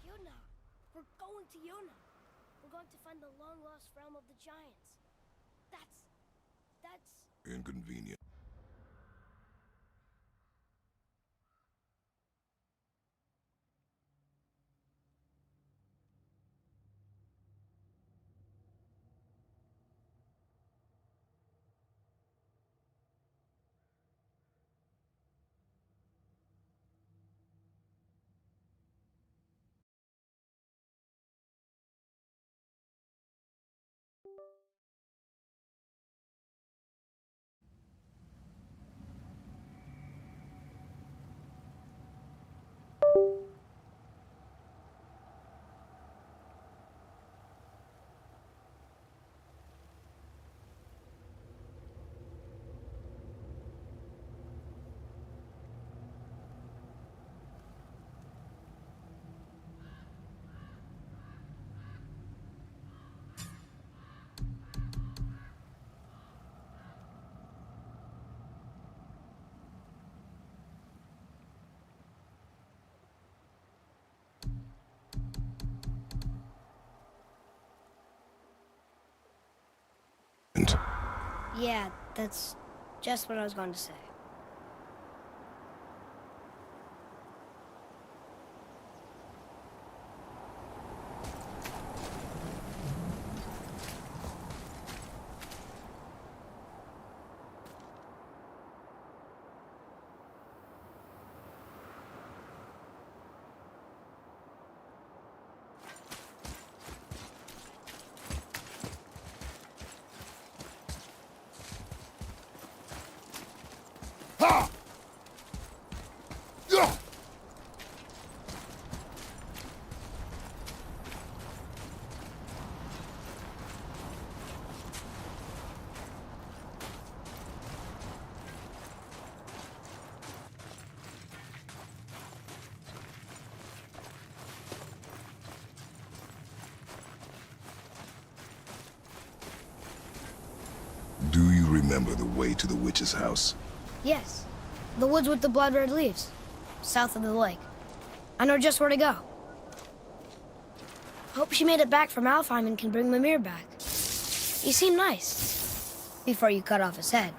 Yuna! We're going to Yuna! We're going to find the long-lost realm of the Giants. That's... Inconvenient. Yeah, that's just what I was going to say. Ha! Yeah! Do you remember the way to the witch's house? Yes, the woods with the blood-red leaves, south of the lake. I know just where to go. Hope she made it back from Alfheim and can bring Mimir back. He seemed nice, before you cut off his head.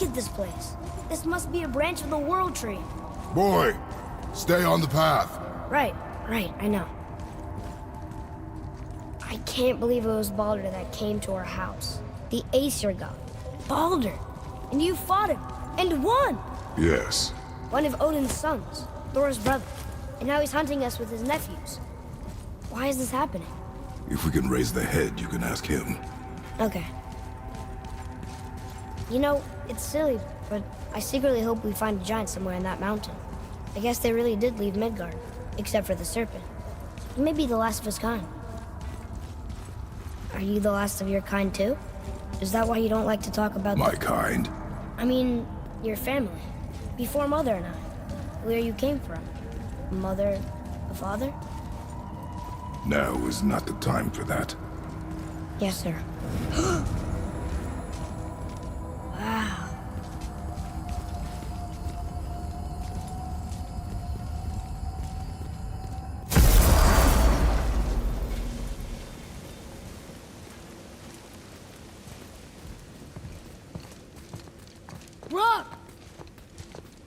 Look at this place. This must be a branch of the World Tree. Boy, stay on the path. Right, I know. I can't believe it was Baldur that came to our house. The Aesir god. Baldur! And you fought him, and won! Yes. One of Odin's sons, Thor's brother. And now he's hunting us with his nephews. Why is this happening? If we can raise the head, you can ask him. Okay. You know, it's silly, but I secretly hope we find a giant somewhere in that mountain. I guess they really did leave Midgard, except for the serpent. He may be the last of his kind. Are you the last of your kind too? Is that why you don't like to talk about My kind? I mean, your family. Before Mother and I. Where you came from. Mother, a father? Now is not the time for that. Yes, sir. Wow. Rock!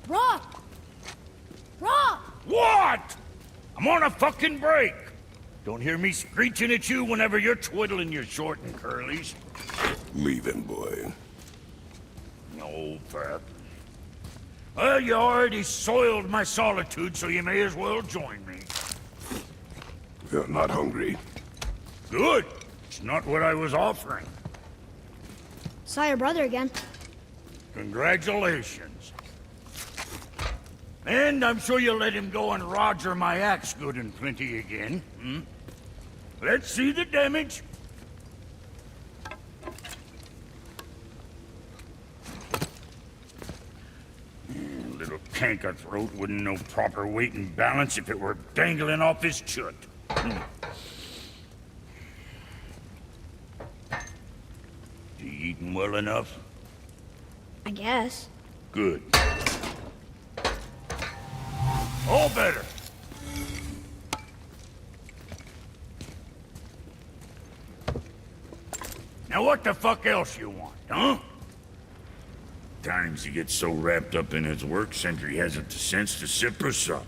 Rock! Rock! What? I'm on a fucking break. Don't hear me screeching at you whenever you're twiddling your short and curlies. Leave him, boy. No, Pat. Well, you already soiled my solitude, so you may as well join me. You're not hungry. Good. It's not what I was offering. Saw your brother again. Congratulations. And I'm sure you'll let him go and Roger my axe good and plenty again. Hmm? Let's see the damage. Little canker throat wouldn't know proper weight and balance if it were dangling off his chut. You eating well enough? I guess. Good. All better. Now what the fuck else you want, huh? Times he gets so wrapped up in his work, Sentry hasn't the sense to sip or sup.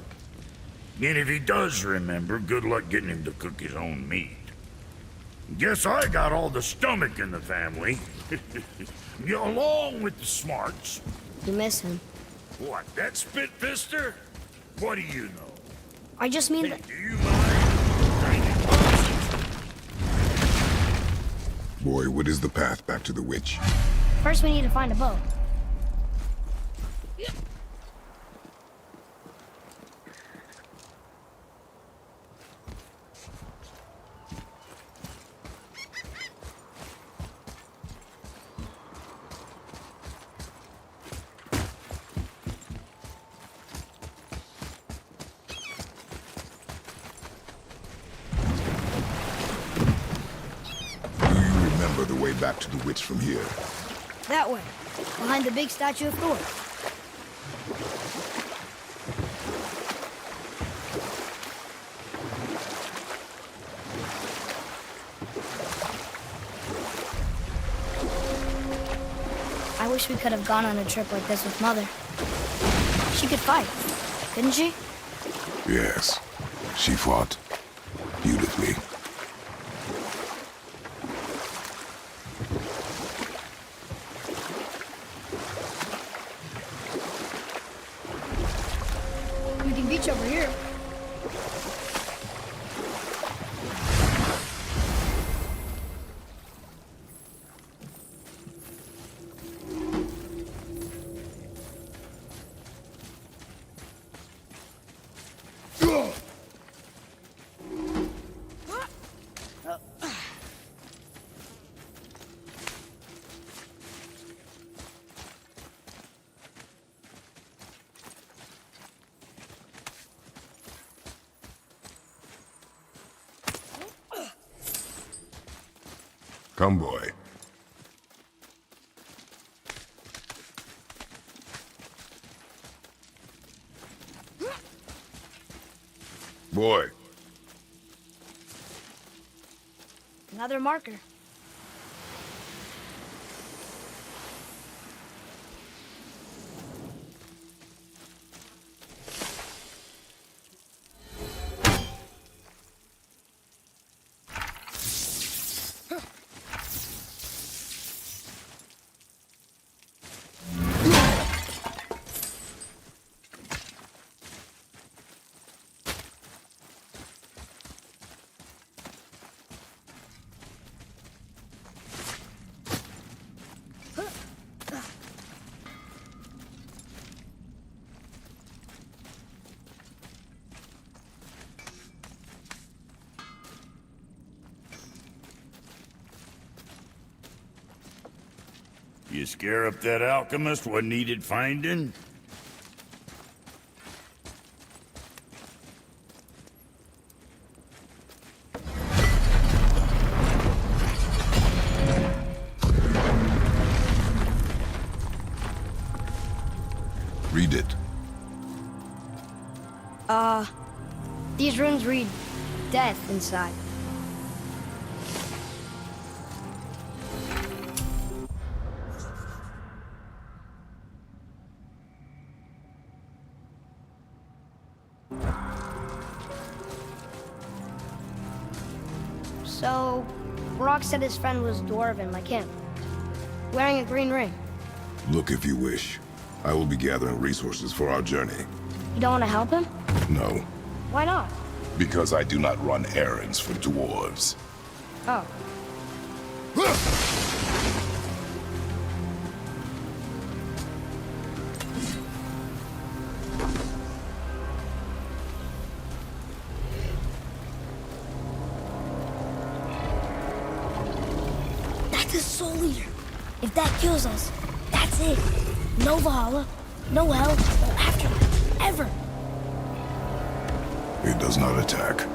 And if he does remember, good luck getting him to cook his own meat. Guess I got all the stomach in the family. Along with the smarts. You miss him. What, that spit-fister? What do you know? I just mean Hey, that... do you mind? Boy, what is the path back to the witch? First we need to find a boat. Do you remember the way back to the witch from here? That way. Behind the big statue of Thor. I wish we could have gone on a trip like this with Mother. She could fight, couldn't she? Yes. She fought beautifully. We can beach over here. Come, boy. Boy. Another marker. You scare up that alchemist what needed finding? Read it. These runes read death inside. So, Rock said his friend was dwarven like him, wearing a green ring. Look if you wish. I will be gathering resources for our journey. You don't want to help him? No, Why not? because I do not run errands for dwarves. Oh. That's a soul eater. If that kills us, that's it. No Valhalla, no hell, no afterlife, ever. It does not attack.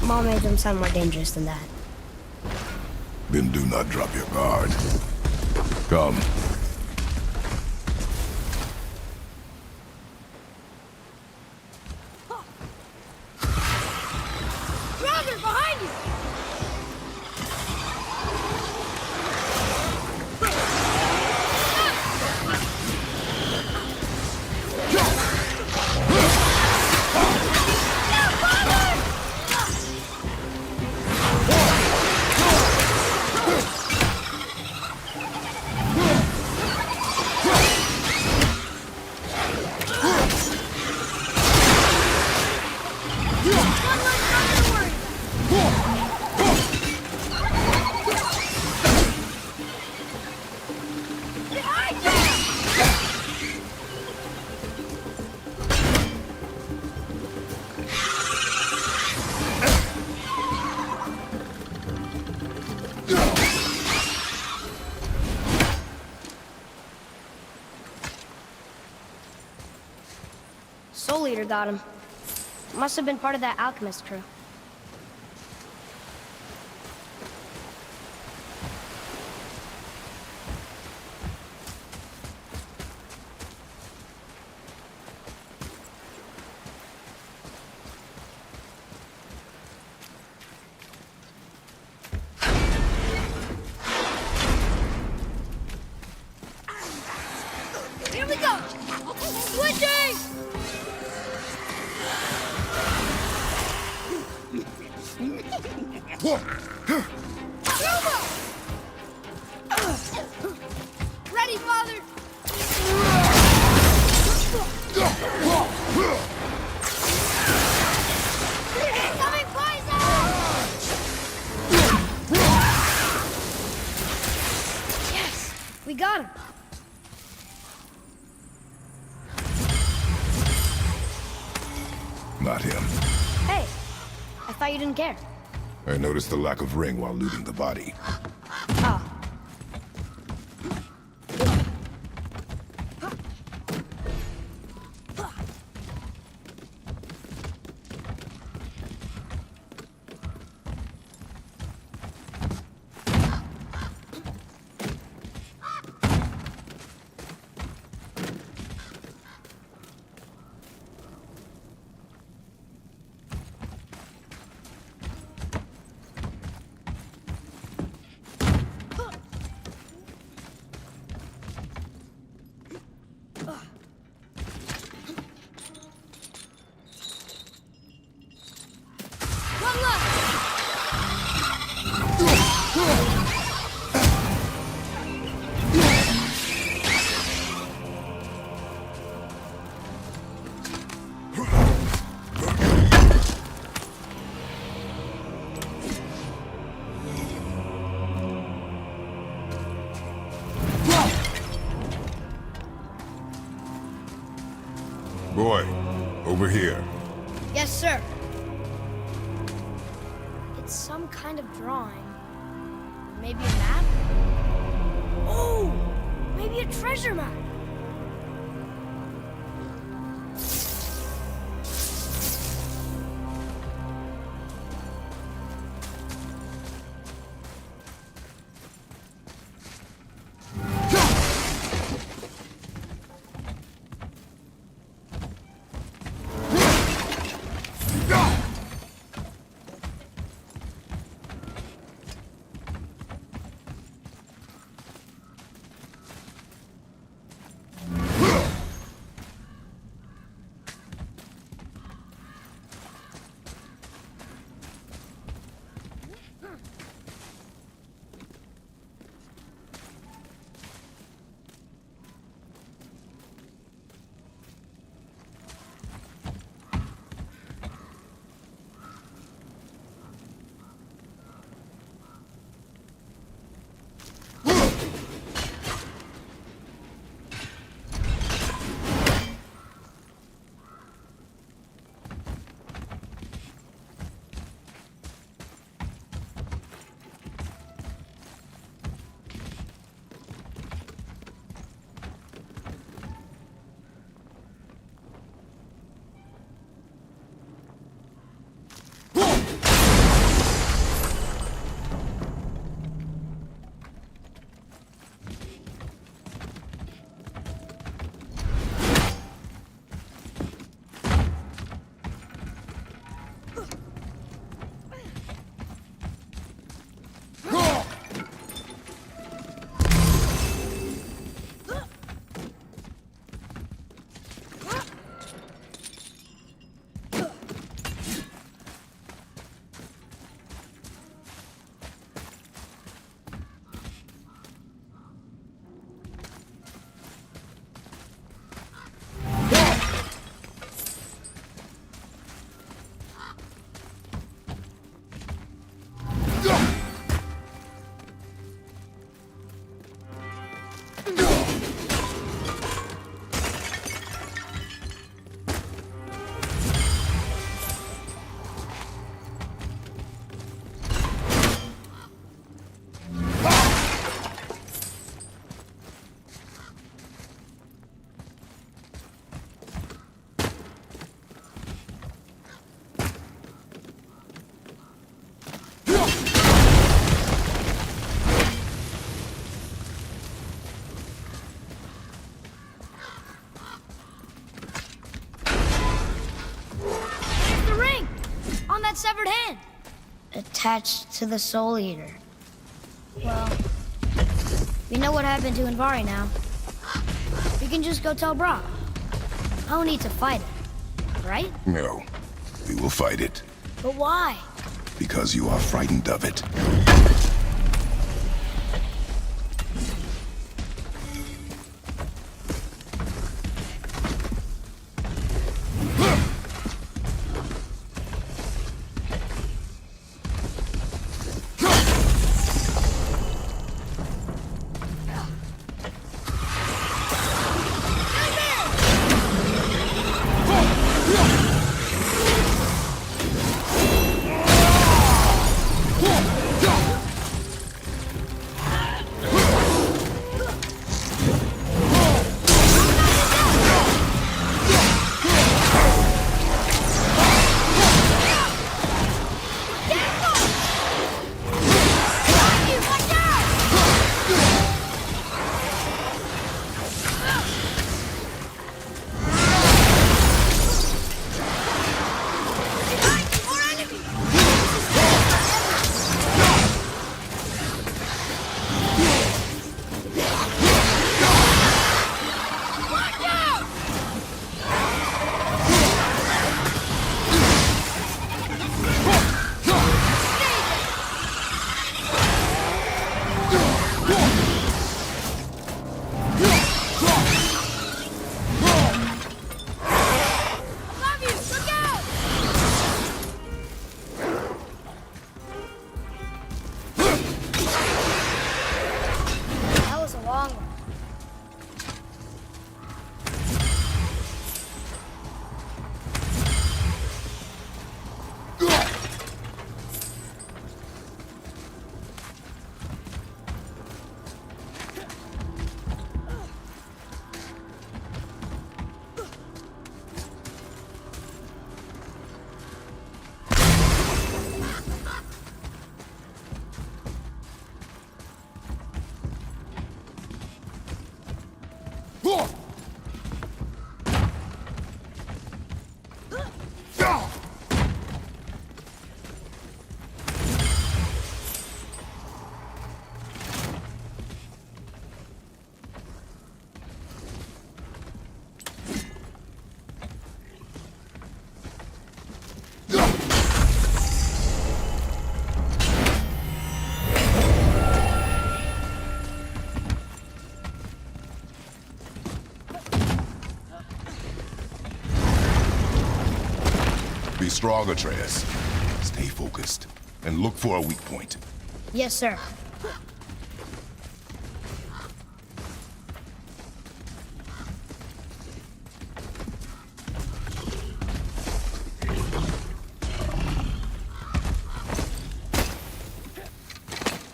Mom made them sound more dangerous than that. Then do not drop your guard. Come. Brother, behind you! Soul Eater got him. Must have been part of that alchemist crew. Here we go! Switching! Ready, father! Coming poison! Yes, we got him. Not him. Hey, I thought you didn't care. I noticed the lack of ring while looting the body. Oh. One left! Boy, over here. Yes, sir. It's some kind kind of drawing. Maybe a map? Oh! Maybe a treasure map! Severed hand. Attached to the Soul Eater. Well, we know what happened to Invari now. We can just go tell Brok. No need to fight it, right? No. We will fight it. But why? Because you are frightened of it. be strong, Atreus. Stay focused, and look for a weak point. Yes, sir.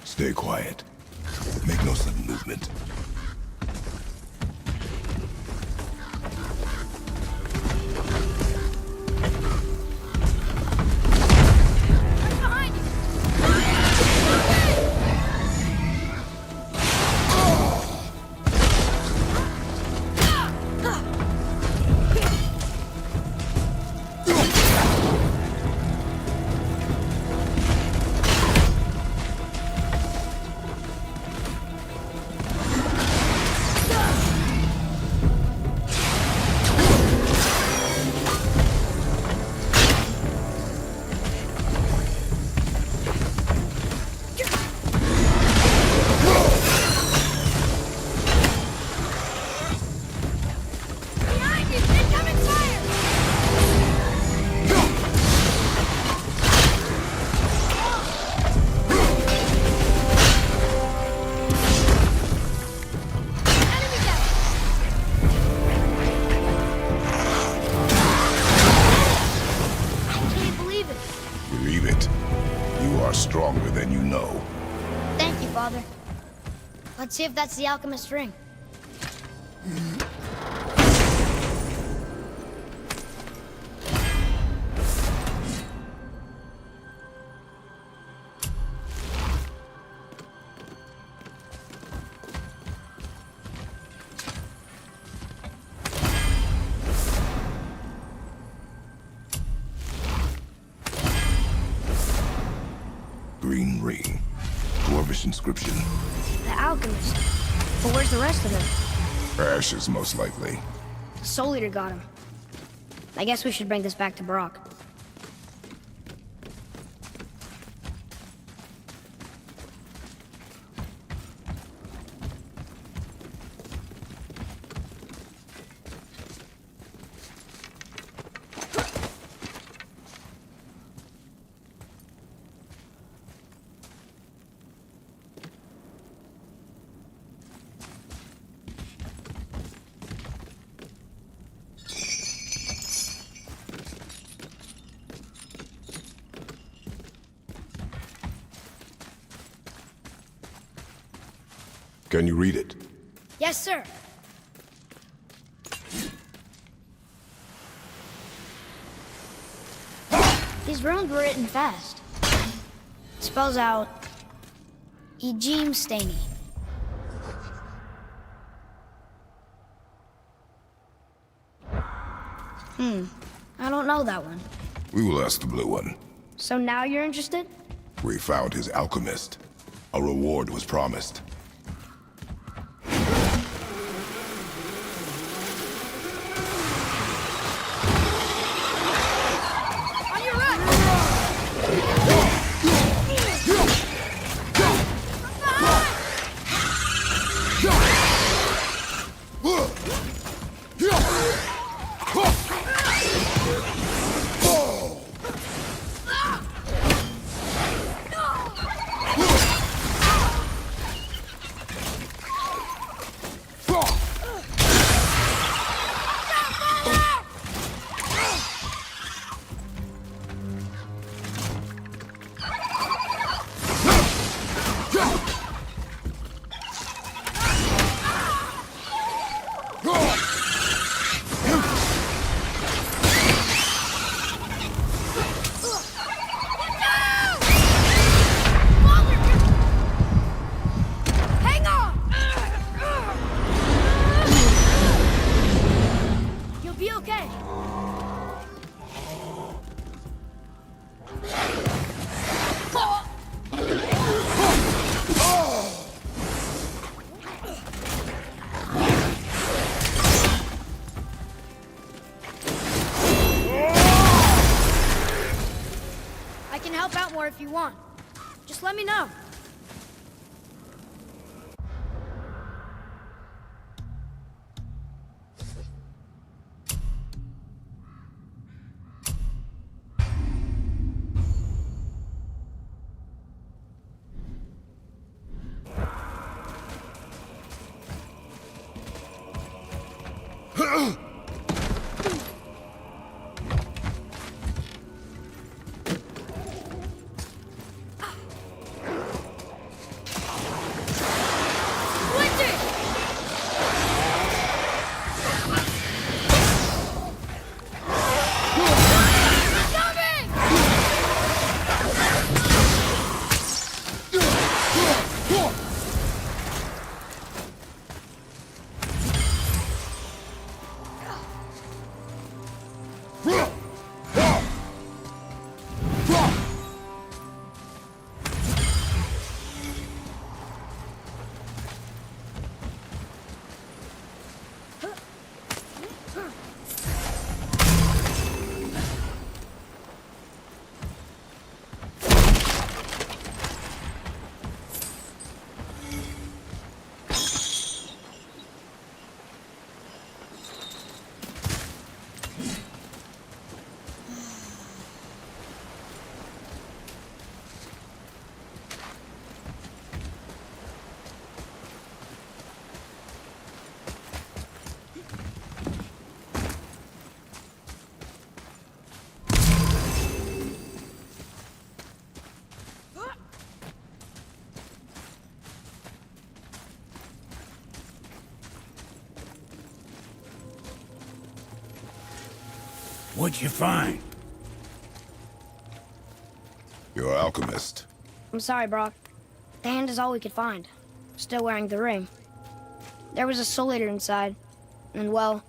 Stay quiet. Make no sudden movement. Behind you! Behind you! Incoming fire! Enemy down! I can't believe it. Believe it. You are stronger than you know. Thank you, Father. Let's see if that's the alchemist's ring. Green ring. Dwarvish inscription. The alchemist. But where's the rest of them? Ashes, most likely. The Soul Eater got him. I guess we should bring this back to Brock. Can you read it? Yes, sir. These runes were written fast. Spells out Ejim Staney. I don't know that one. We will ask the blue one. So now you're interested? We found his alchemist. A reward was promised. On your right! Hang on! You'll be okay. I can help out more if you want. Just let me know. What'd you find? You're an alchemist. I'm sorry, Brock. The hand is all we could find. Still wearing the ring. There was a soul eater inside. And, well,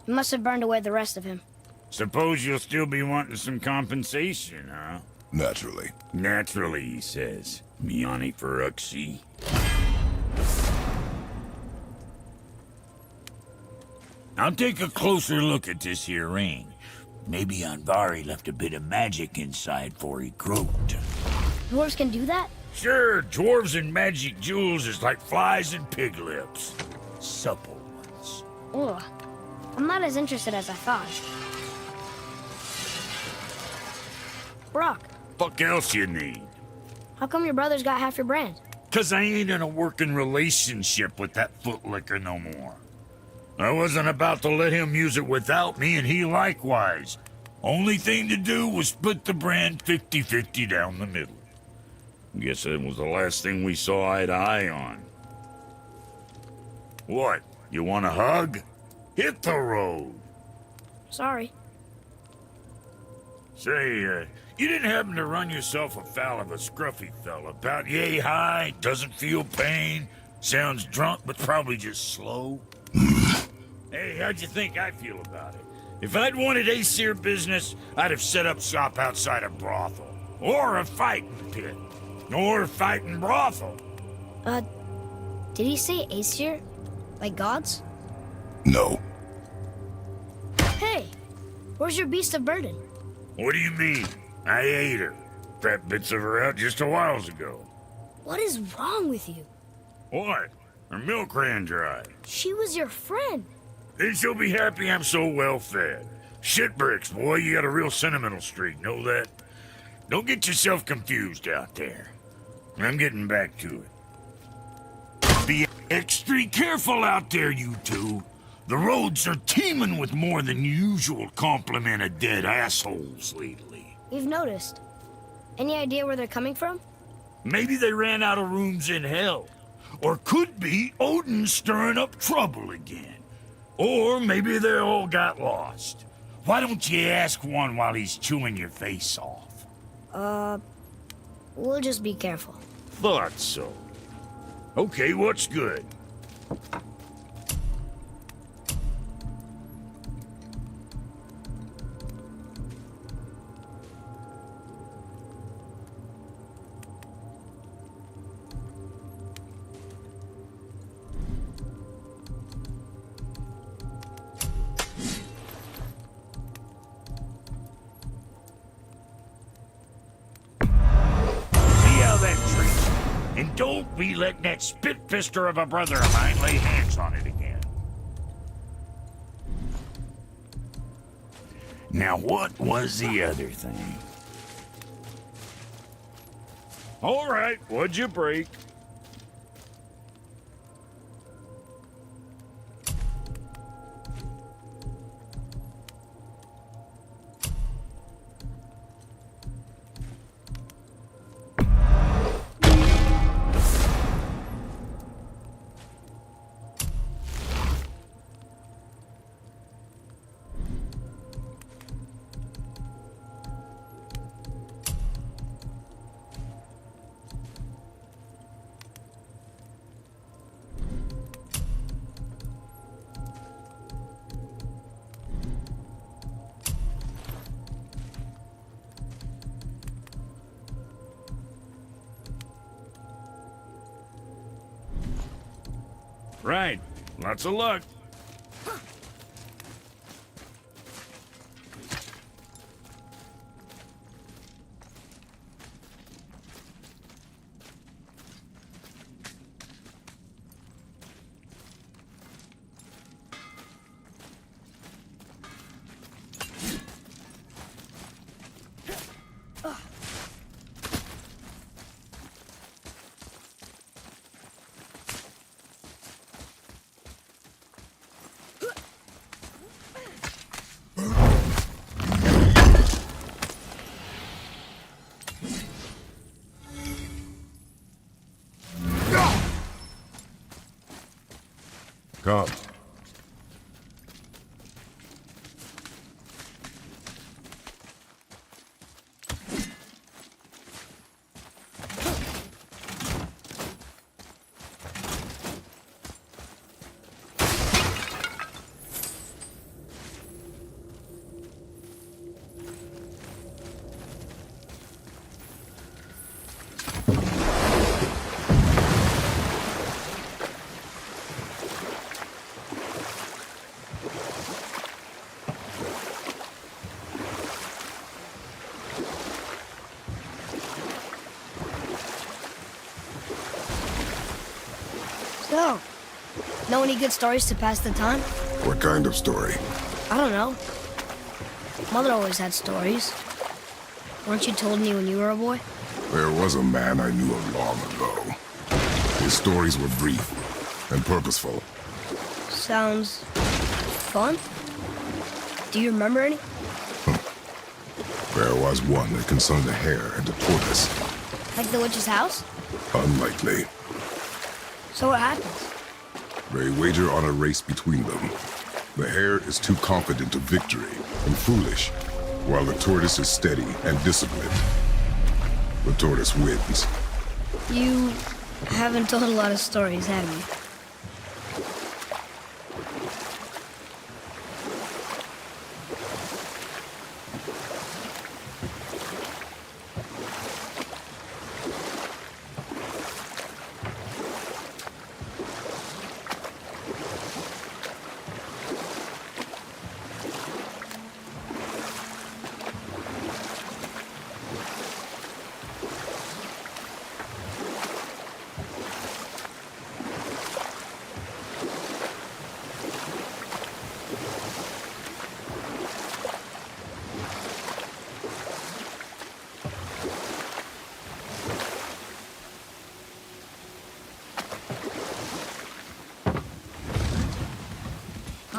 it must have burned away the rest of him. Suppose you'll still be wanting some compensation, huh? Naturally. Naturally, he says. Miani Feruxi. I'll take a closer look at this here ring. Maybe Anvari left a bit of magic inside before he croaked. Dwarves can do that? Sure, dwarves and magic jewels is like flies and pig lips. Supple ones. Ugh. I'm not as interested as I thought. Brock, Fuck else you need? how come your brother's got half your brand? 'Cause I ain't in a working relationship with that footlicker no more. I wasn't about to let him use it without me, and he likewise. Only thing to do was split the brand 50-50 down the middle. Guess that was the last thing we saw eye to eye on. What? You want a hug? Hit the road. Sorry. Say, you didn't happen to run yourself afoul of a scruffy fella about yay high, doesn't feel pain, sounds drunk but probably just slow? Hey, how'd you think I feel about it? If I'd wanted Aesir business, I'd have set up shop outside a brothel. Or a fighting pit. Or a fighting brothel. Did he say Aesir? Like gods? No. Hey, where's your beast of burden? What do you mean? I ate her. Fat bits of her out just a while ago. What is wrong with you? What? Her milk ran dry. She was your friend. Then she'll be happy I'm so well fed. Shit bricks, boy, you got a real sentimental streak, know that? Don't get yourself confused out there. I'm getting back to it. Be extra careful out there, you two. The roads are teeming with more than usual complement of dead assholes lately. We've noticed. Any idea where they're coming from? Maybe they ran out of rooms in hell. Or could be Odin stirring up trouble again. Or maybe they all got lost. Why don't you ask one while he's chewing your face off? We'll just be careful. Thought so. Okay, what's good? And don't be letting that spit-fister of a brother of mine lay hands on it again. Now, what was the other thing? All right, what'd you break? Right. Lots of luck. Come. So, know any good stories to pass the time? What kind of story? I don't know. Mother always had stories. Weren't you told me when you were a boy? There was a man I knew of long ago. His stories were brief and purposeful. Sounds fun. Do you remember any? There was one that concerned a hare and a tortoise. Like the witch's house? Unlikely. So what happens? They wager on a race between them. The hare is too confident of victory and foolish, while the tortoise is steady and disciplined. The tortoise wins. You haven't told a lot of stories, have you?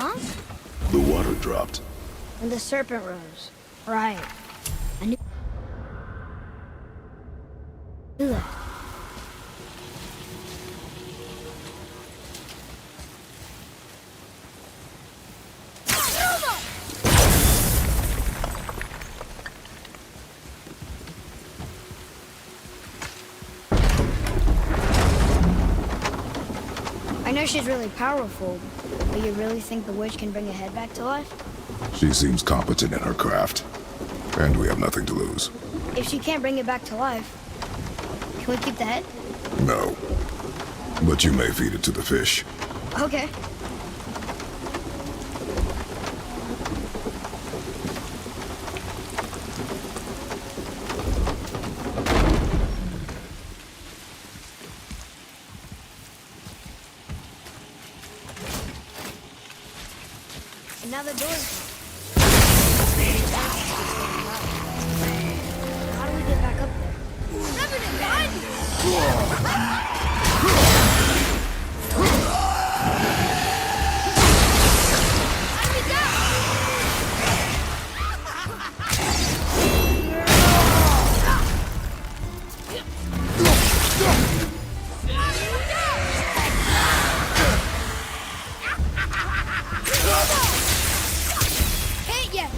Huh? The water dropped. And the serpent rose. Right. I knew that. I know she's really powerful, but you really think the witch can bring a head back to life? She seems competent in her craft, and we have nothing to lose. If she can't bring it back to life, can we keep the head? No. But you may feed it to the fish. Okay. And now the door's How do we get back up there? Hey, yeah.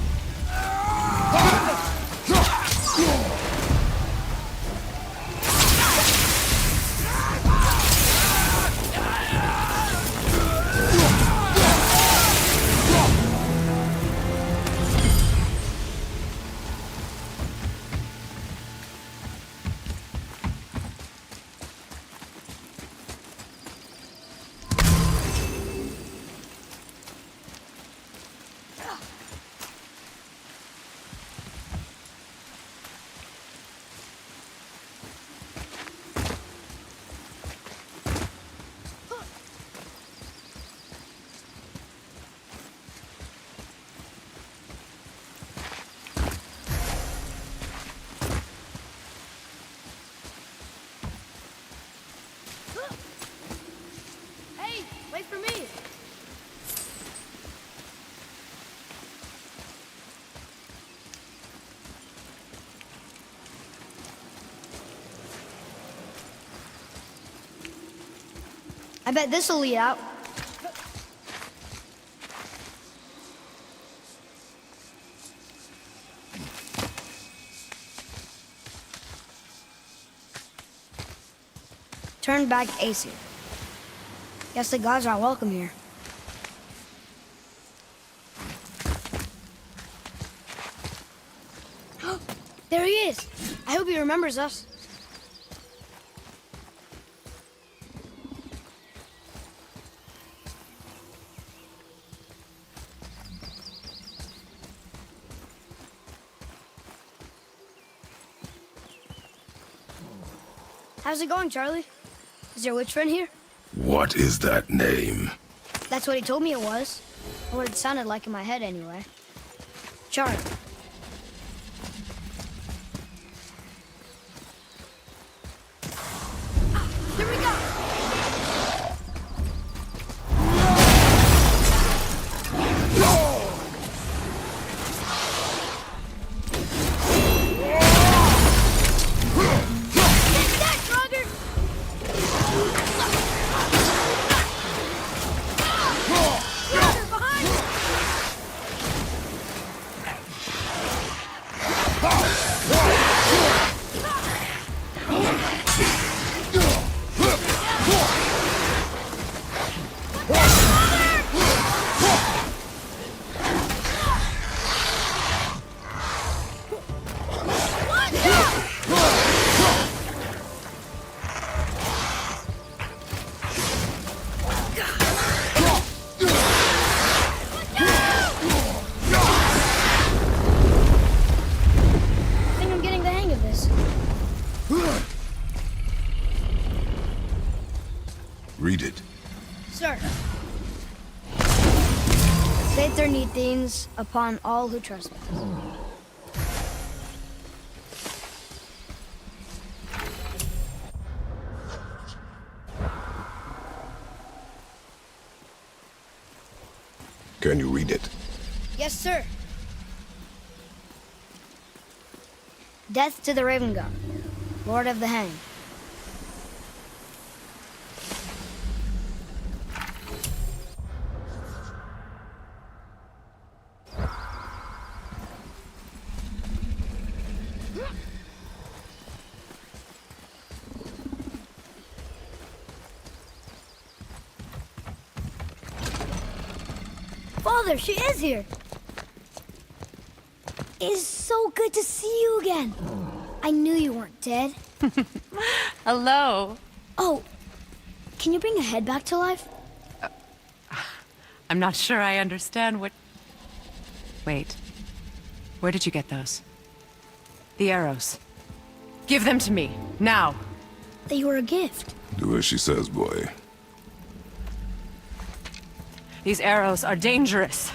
I bet this'll lead out. Turn back Aesir. Guess the gods aren't welcome here. There he is! I hope he remembers us. How's it going, Charlie? Is your witch friend here? What is that name? That's what he told me it was. Or what it sounded like in my head, anyway. Charlie. Here we go! Take that, Draugr! Draugr, behind us! I think I'm getting the hang of this. Read it. Sir. Saether Nithines upon all who trespass. Can you read it? Yes, sir. Death to the Raven God, Lord of the Hang. Father, she is here. It is so good to see you again. I knew you weren't dead. Hello. Oh, can you bring a head back to life? I'm not sure I understand what... Wait. Where did you get those? The arrows. Give them to me, now. They were a gift. Do as she says, boy. These arrows are dangerous.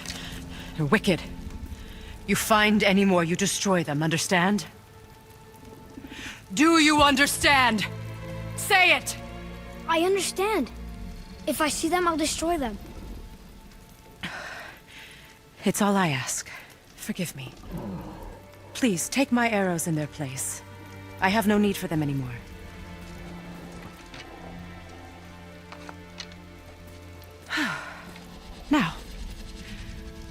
They're wicked. You find any more, you destroy them, understand? Do you understand? Say it! I understand. If I see them, I'll destroy them. It's all I ask. Forgive me. Please, take my arrows in their place. I have no need for them anymore. Now,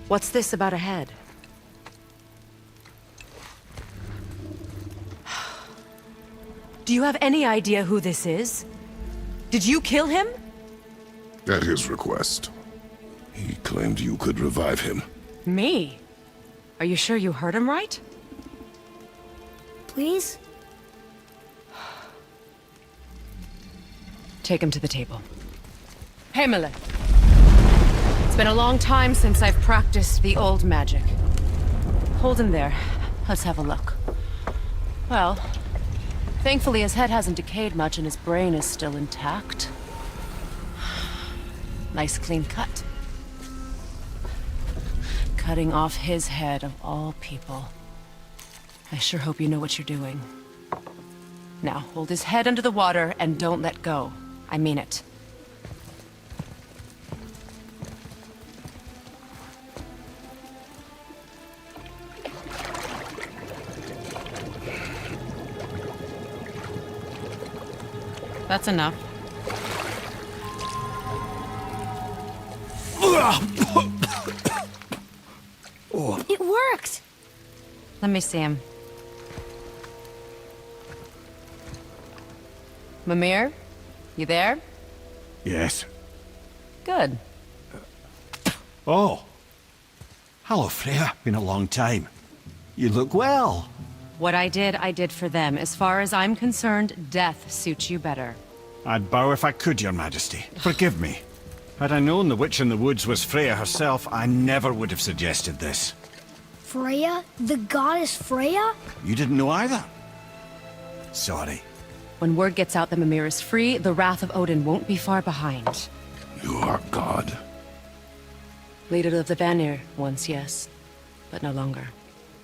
what's this about a head? Do you have any idea who this is? Did you kill him? At his request. He claimed you could revive him. Me? Are you sure you heard him right? Please? Take him to the table. Heimele. It's been a long time since I've practiced the old magic. Hold him there. Let's have a look. Well, thankfully his head hasn't decayed much and his brain is still intact. Nice clean cut. Cutting off his head of all people. I sure hope you know what you're doing. Now, hold his head under the water and don't let go. I mean it. That's enough. It worked! Let me see him. Mimir? You there? Yes. Good. Oh. Hello, Freya. Been a long time. You look well. What I did for them. As far as I'm concerned, death suits you better. I'd bow if I could, Your Majesty. Forgive me. Had I known the Witch in the Woods was Freya herself, I never would have suggested this. Freya? The goddess Freya? You didn't know either? Sorry. When word gets out that Mimir is free, the wrath of Odin won't be far behind. You are God. Leader of the Vanir, once yes, but no longer.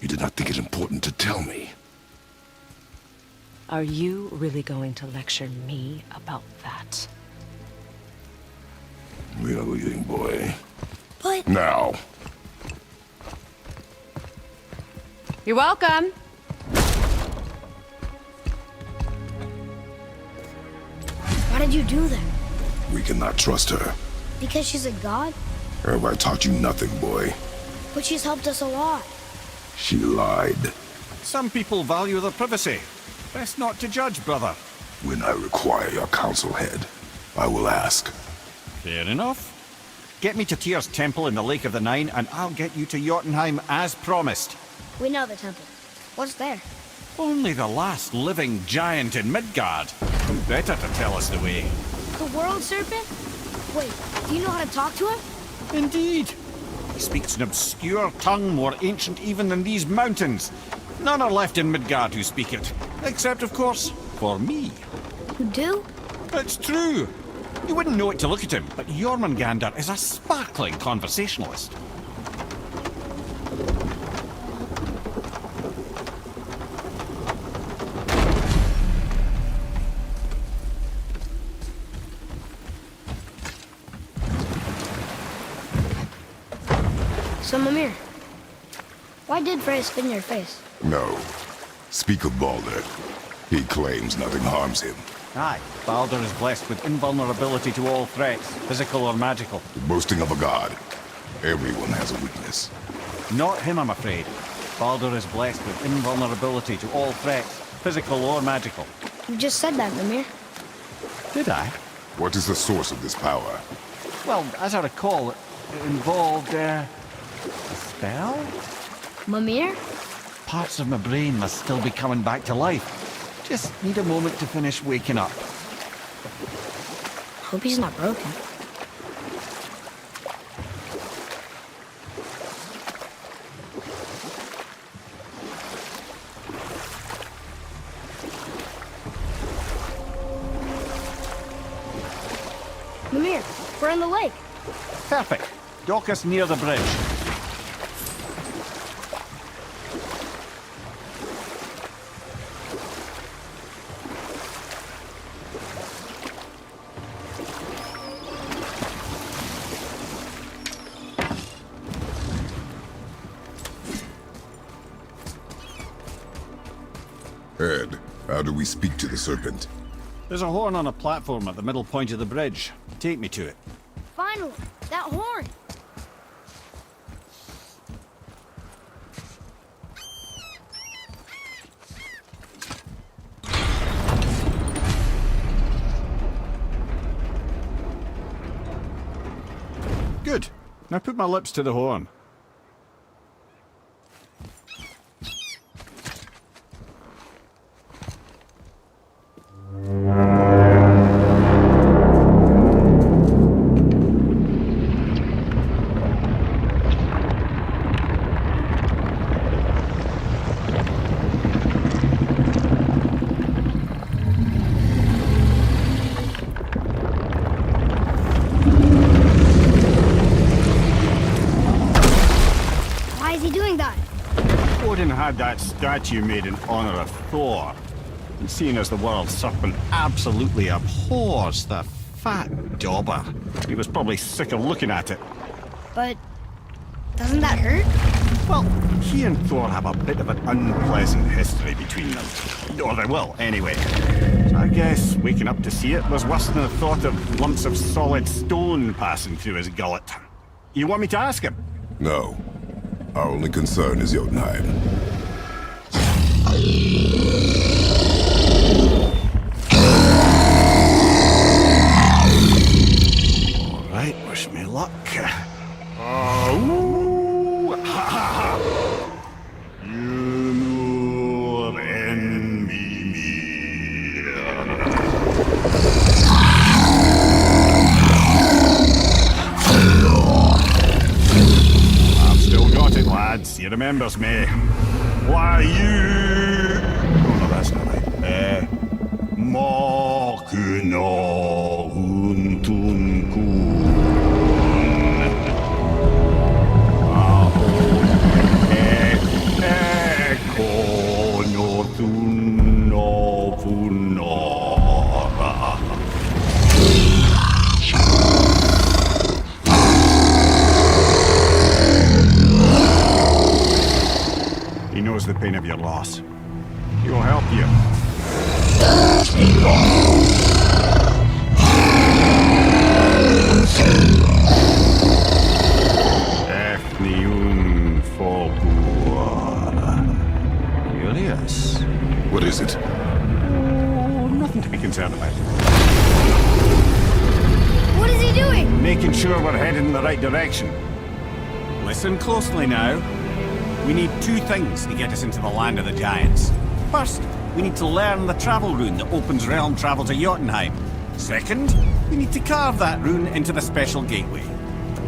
You did not think it important to tell me. Are you really going to lecture me about that? We are leaving, boy. But... Now. You're welcome! Why did you do that? We cannot trust her. Because she's a god? Have I taught you nothing, boy? But she's helped us a lot. She lied. Some people value their privacy. Best not to judge, brother. When I require your council head, I will ask. Fair enough. Get me to Tyr's temple in the Lake of the Nine, and I'll get you to Jotunheim as promised. We know the temple. What's there? Only the last living giant in Midgard. Who better to tell us the way? The world serpent? Wait, do you know how to talk to him? Indeed. He speaks an obscure tongue more ancient even than these mountains. None are left in Midgard who speak it. Except, of course, for me. You do? It's true. You wouldn't know it to look at him, but Jormungandr is a sparkling conversationalist. So, Mimir, why did Freya spit in your face? No. Speak of Baldur. He claims nothing harms him. Aye, Baldur is blessed with invulnerability to all threats, physical or magical. The boasting of a god. Everyone has a weakness. Not him, I'm afraid. Baldur is blessed with invulnerability to all threats, physical or magical. You just said that, Mimir. Did I? What is the source of this power? Well, as I recall, it involved, a spell? Mimir? Parts of my brain must still be coming back to life. Just need a moment to finish waking up. Hope he's not broken. Mimir, we're in the lake. Perfect. Dock us near the bridge. Ed, how do we speak to the serpent? There's a horn on a platform at the middle point of the bridge. Take me to it. Finally, that horn. Good. Now put my lips to the horn. Why is he doing that? Odin had that statue made in honor of Thor. And seeing as the world serpent absolutely abhors the fat dauber, he was probably sick of looking at it. But doesn't that hurt? Well, he and Thor have a bit of an unpleasant history between them. Or they will, anyway. So I guess waking up to see it was worse than the thought of lumps of solid stone passing through his gullet. You want me to ask him? No. Our only concern is Jotunheim. All right, wish me luck. Oh, ha ha ha! You know enemy me. I've still got it, lads. He remembers me. Why you? Oh no, that's not right. Makuna Huntunkun. He knows the pain of your loss. He will help you. Efniun Fogua. Curious. What is it? Oh, nothing to be concerned about. What is he doing? Making sure we're heading in the right direction. Listen closely now. We need two things to get us into the land of the giants. First, we need to learn the travel rune that opens realm travel to Jotunheim. Second, we need to carve that rune into the special gateway.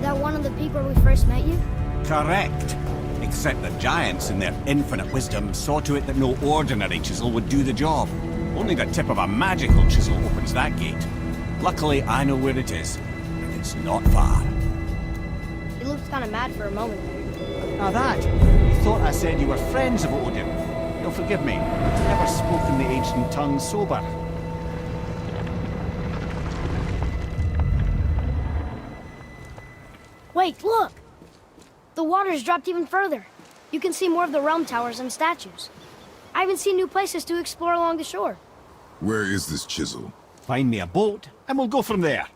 That one on the peak where we first met you? Correct. Except the giants, in their infinite wisdom, saw to it that no ordinary chisel would do the job. Only the tip of a magical chisel opens that gate. Luckily, I know where it is, and it's not far. He looked kind of mad for a moment there. Now that, you thought I said you were friends of Odin. You'll forgive me. I've never spoken the ancient tongue sober. Wait, look! The water's dropped even further. You can see more of the realm towers and statues. I even see new places to explore along the shore. Where is this chisel? Find me a boat, and we'll go from there.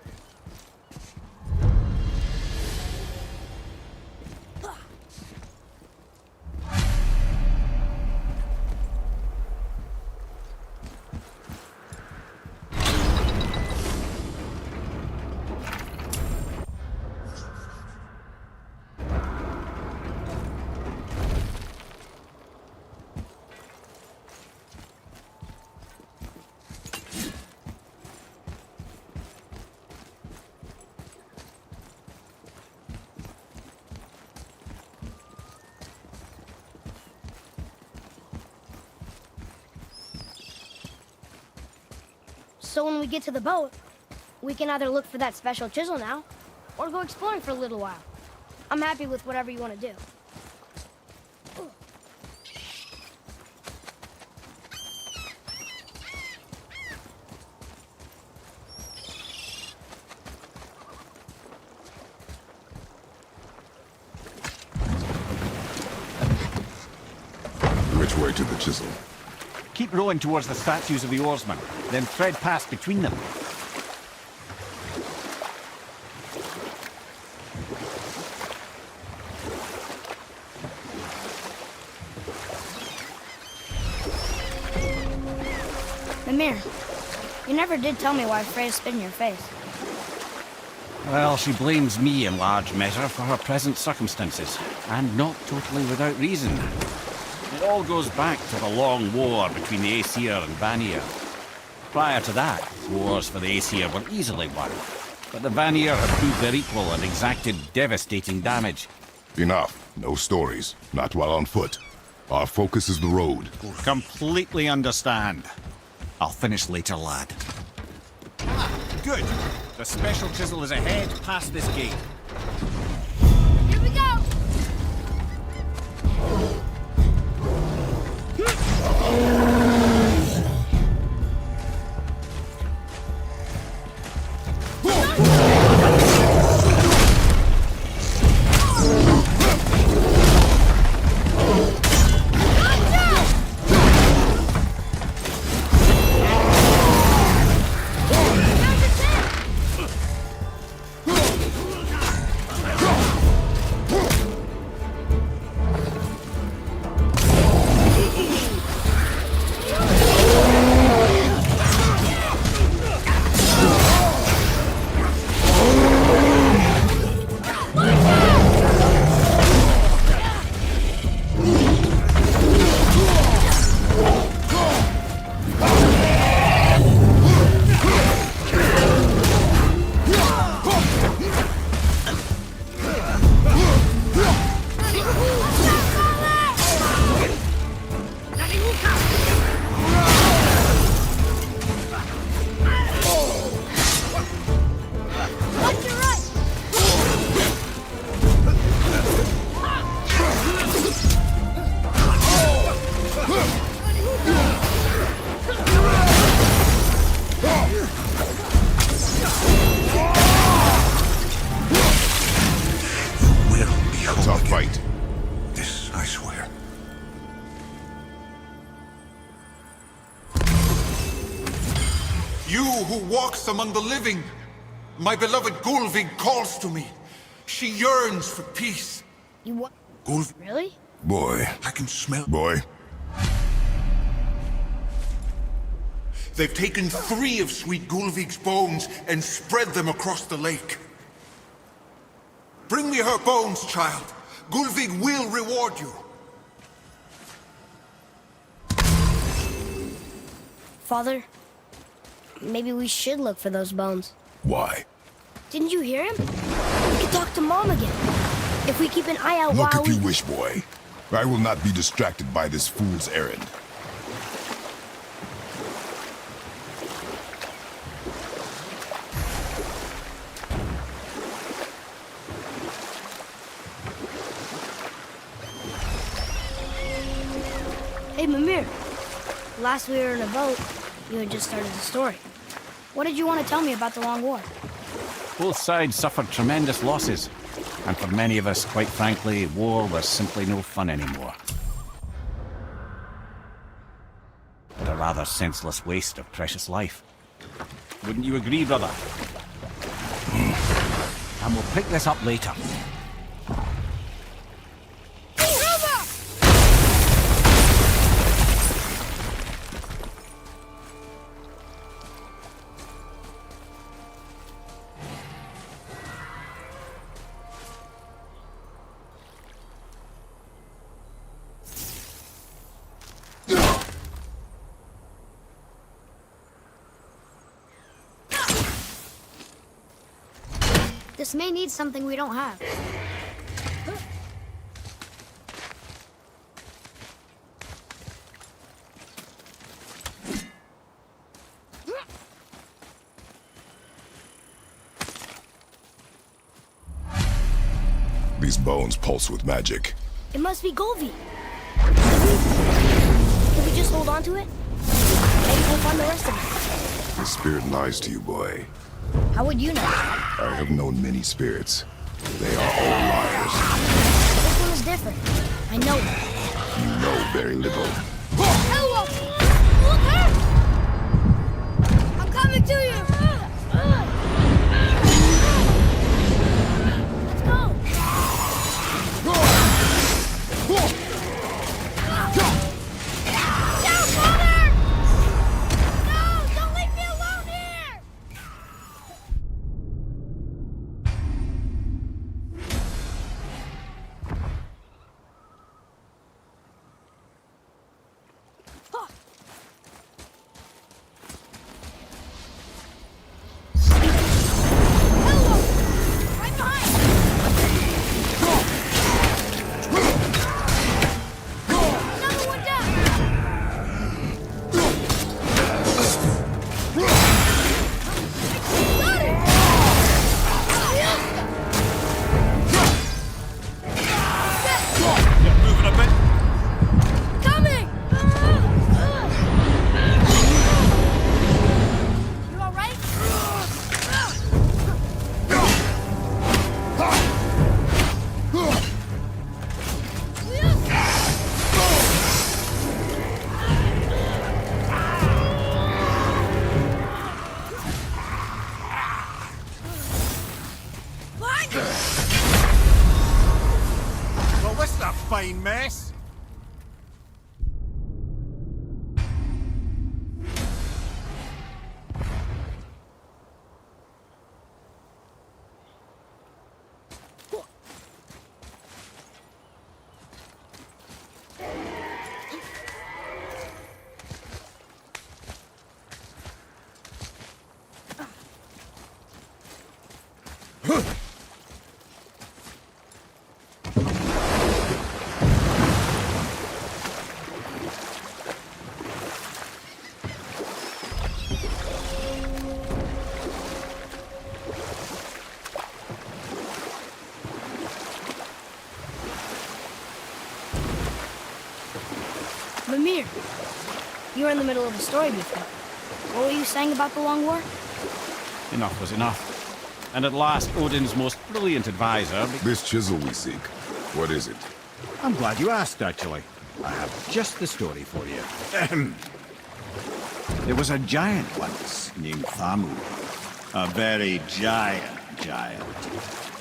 So when we get to the boat, we can either look for that special chisel now, or go exploring for a little while. I'm happy with whatever you want to do. Which way to the chisel? Keep rowing towards the statues of the oarsmen, then thread past between them. Mimir, you never did tell me why Freya spit in your face. Well, she blames me in large measure for her present circumstances, and not totally without reason. It all goes back to the long war between the Aesir and Vanir. Prior to that, wars for the Aesir were easily won, but the Vanir had proved their equal and exacted devastating damage. Enough. No stories. Not while on foot. Our focus is the road. Completely understand. I'll finish later, lad. Ah, good. The special chisel is ahead, past this gate. Here we go! A tough fight. This, I swear. You who walks among the living, my beloved Gulvig calls to me. She yearns for peace. You what? Gulvig, Really? Boy. I can smell. Boy. They've taken 3 of sweet Gulvig's bones and spread them across the lake. Bring me her bones, child. Gulvig will reward you. Father, maybe we should look for those bones. Why? Didn't you hear him? We could talk to Mom again. If we keep an eye out Look while if you wish, boy. I will not be distracted by this fool's errand. Hey, Mimir. Last we were in a boat, you had just started the story. What did you want to tell me about the Long War? Both sides suffered tremendous losses. And for many of us, quite frankly, war was simply no fun anymore. But a rather senseless waste of precious life. Wouldn't you agree, brother? And we'll pick this up later. This may need something we don't have. These bones pulse with magic. It must be Golvi. Can we just hold on to it? Maybe we'll find the rest of it. The spirit lies to you, boy. How would you know? I have known many spirits. They are all liars. This one is different. I know it. You know very little. Hello! Look her! I'm coming to you! Let's go! Down, Father! No! Don't leave me alone here! Well, this is a fine mess. Mimir, you were in the middle of a story before. What were you saying about the Long War? Enough was enough. And at last, Odin's most brilliant advisor... This chisel we seek. What is it? I'm glad you asked, actually. I have just the story for you. Ahem. There was a giant once named Thamur. A very giant,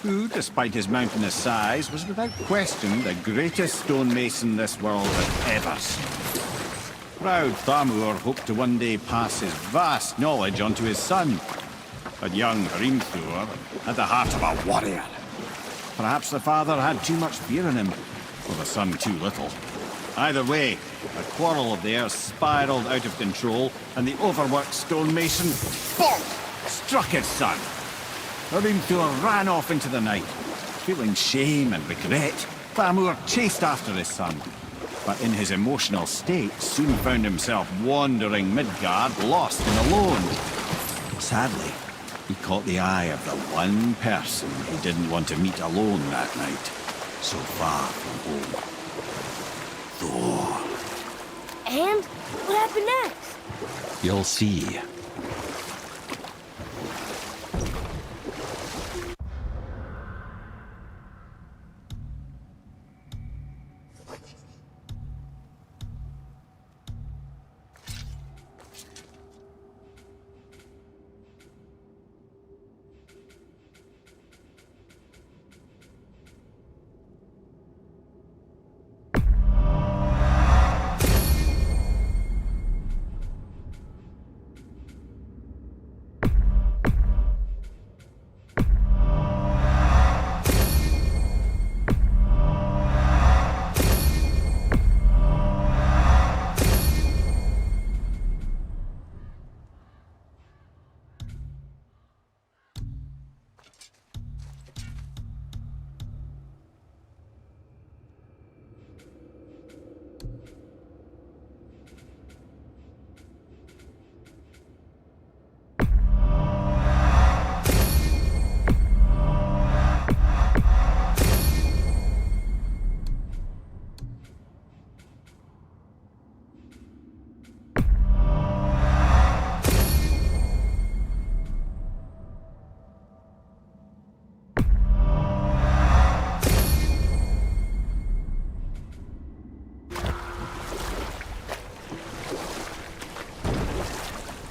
who, despite his mountainous size, was without question the greatest stonemason this world had ever seen. Proud Thamur hoped to one day pass his vast knowledge on to his son. But young Hrimthur had the heart of a warrior. Perhaps the father had too much fear in him, or the son too little. Either way, a quarrel of theirs spiraled out of control, and the overworked stonemason, bonk, struck his son. Hrimthur ran off into the night. Feeling shame and regret, Thamur chased after his son, but in his emotional state soon found himself wandering Midgard, lost and alone. Sadly, he caught the eye of the one person he didn't want to meet alone that night, so far from home. Thor. And what happened next? You'll see.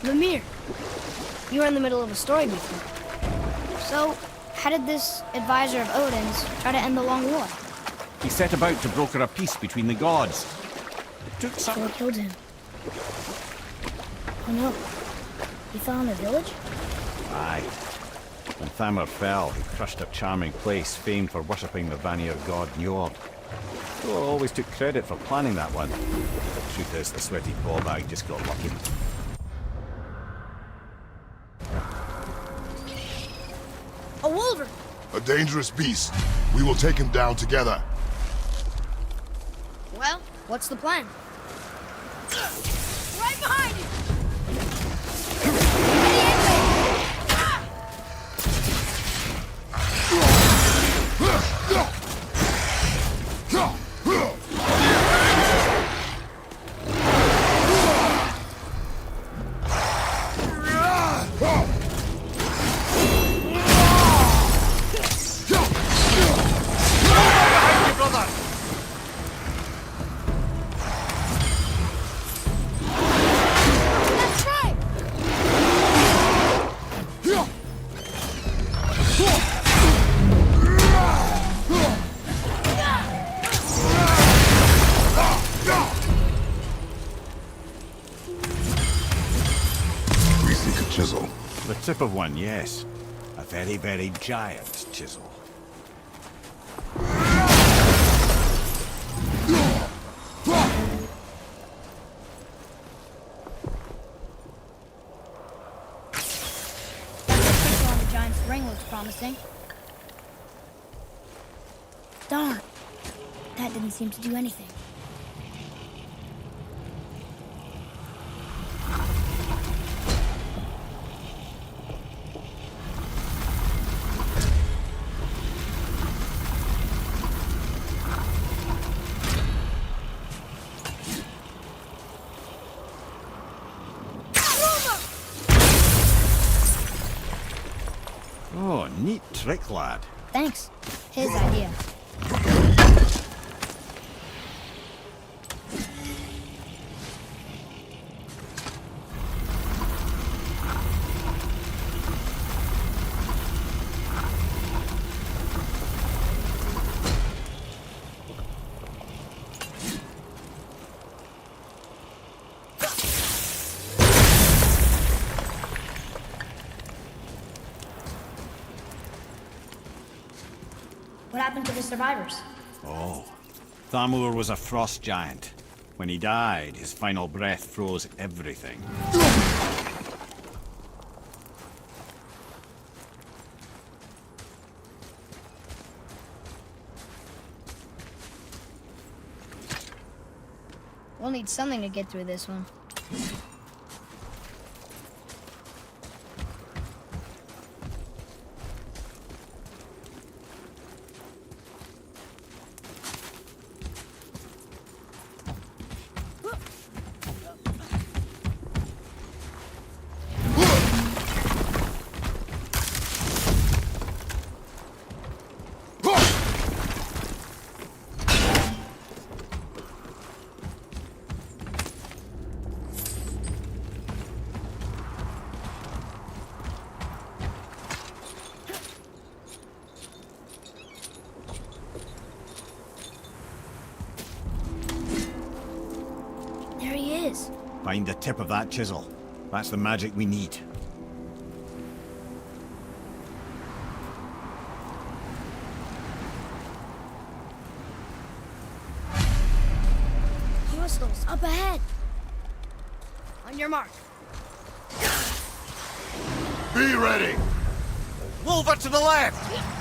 Mimir, you were in the middle of a story before. So, how did this advisor of Odin's try to end the long war? He set about to broker a peace between the gods. It took some... Thor killed him. Oh no. He fell in the village? Aye. When Thamur fell, he crushed a charming place famed for worshipping the Vanir god Njord. Thor always took credit for planning that one. The truth is, the sweaty ballbag just got lucky. A wolverine! A dangerous beast. We will take him down together. Well, what's the plan? Right behind you! Chisel. The tip of one, yes. A very, very giant chisel. That on the giant's ring looks promising. Darn. That didn't seem to do anything. Oh, neat trick, lad. Thanks. His idea. What happened to the survivors? Oh, Thamur was a frost giant. When he died, his final breath froze everything. We'll need something to get through this one. There he is. Find the tip of that chisel. That's the magic we need. Hostiles up ahead. On your mark. Be ready! Move it to the left!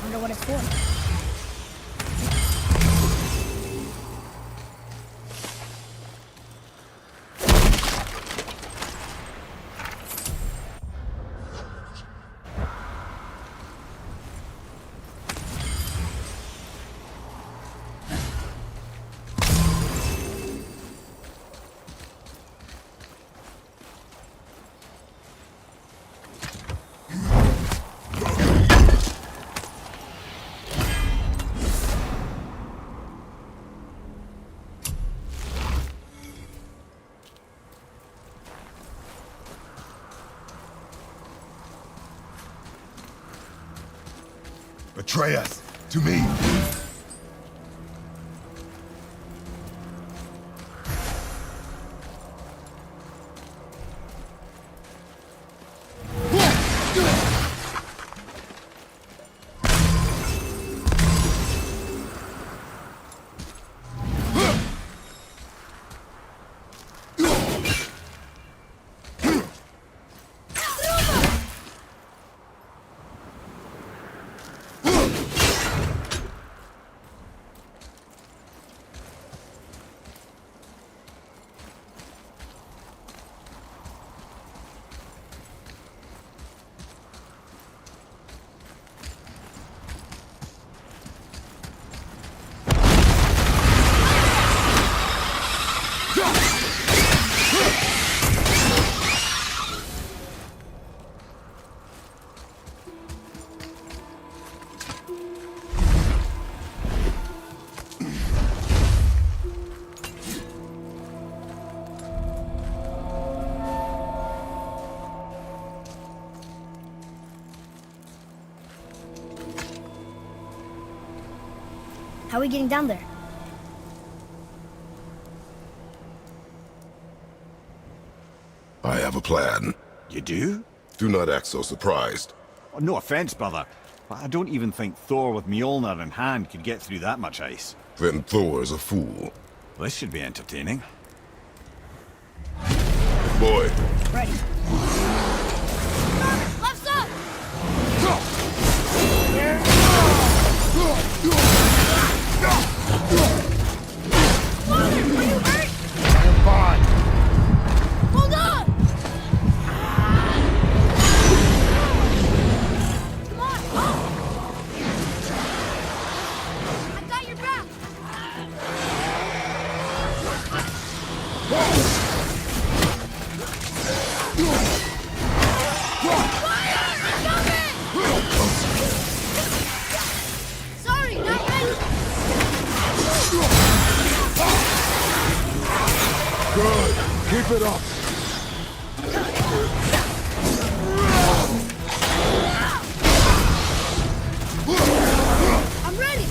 Wonder what it's for. Atreus, to me! How are we getting down there? I have a plan. You do? Do not act so surprised. Oh, no offense, brother, but I don't even think Thor with Mjolnir in hand could get through that much ice. Then Thor's a fool. This should be entertaining. Boy, Ready. Left side! Father, are you hurt? I'm fine. Hold on! Come on! I got your back! it up! I'm ready!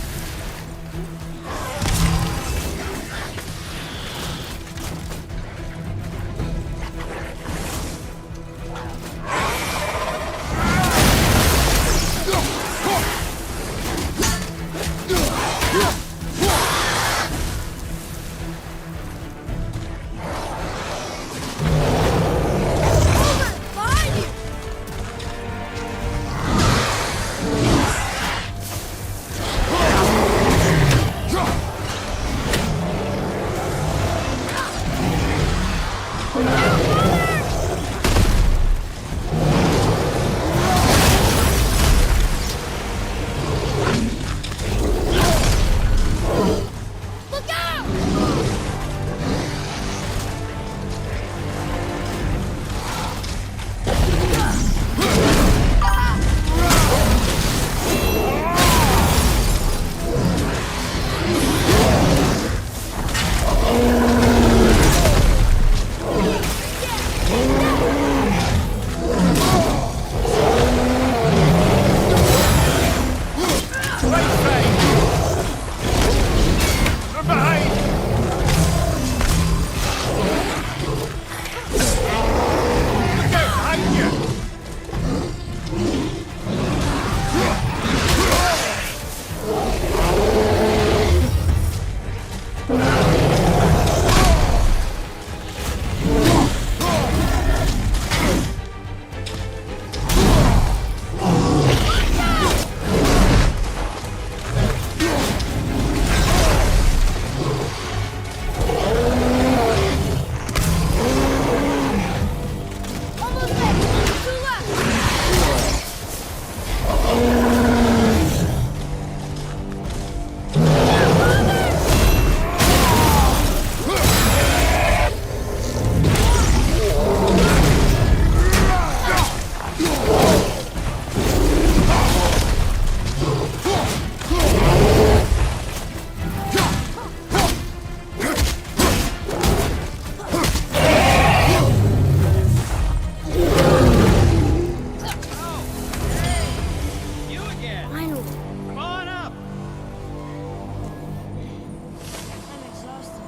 Behind you! Look out! Almost there! Two left! Finally. Come on up! I'm exhausted.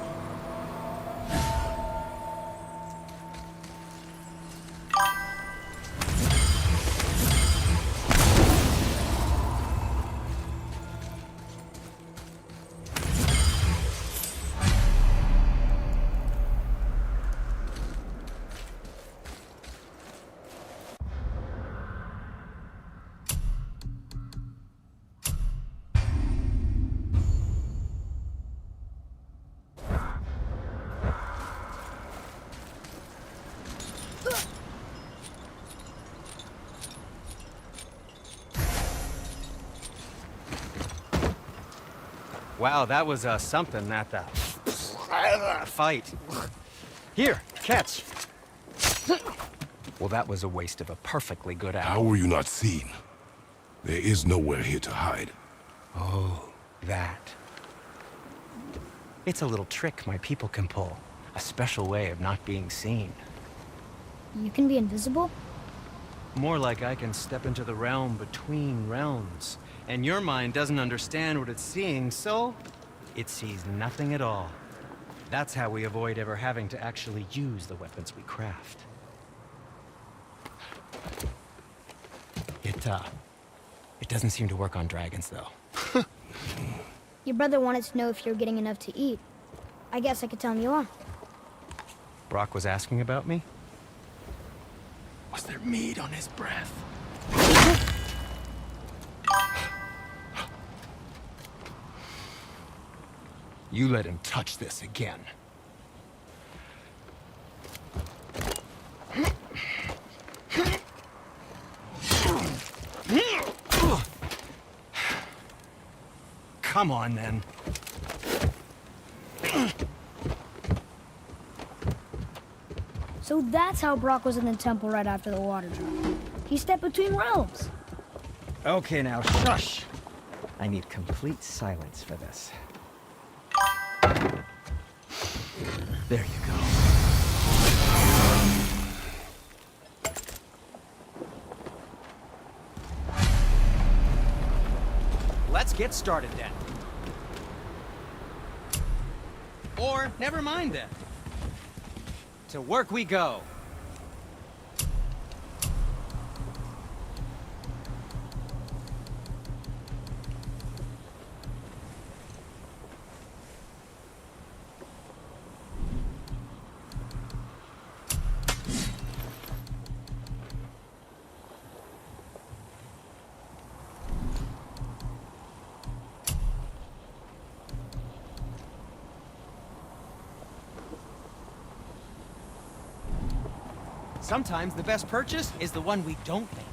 Wow, that was something at the fight. Here, catch. Well, that was a waste of a perfectly good How hour. were you not seen? There is nowhere here to hide. Oh, that. It's a little trick my people can pull. A special way of not being seen. You can be invisible? More like I can step into the realm between realms. And your mind doesn't understand what it's seeing, so it sees nothing at all. That's how we avoid ever having to actually use the weapons we craft. It doesn't seem to work on dragons, though. Your brother wanted to know if you're getting enough to eat. I guess I could tell him you are. Brock was asking about me? Was there meat on his breath? You let him touch this again. Come on, then. So that's how Brock was in the temple right after the water drop. He stepped between realms. Okay, now shush. I need complete silence for this. There you go. Let's get started then. Or, never mind then. To work we go. Sometimes the best purchase is the one we don't make.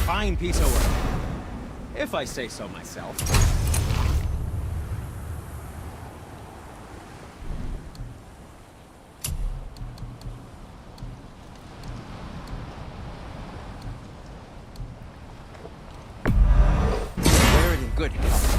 Fine piece of work, if I say so myself. Good health.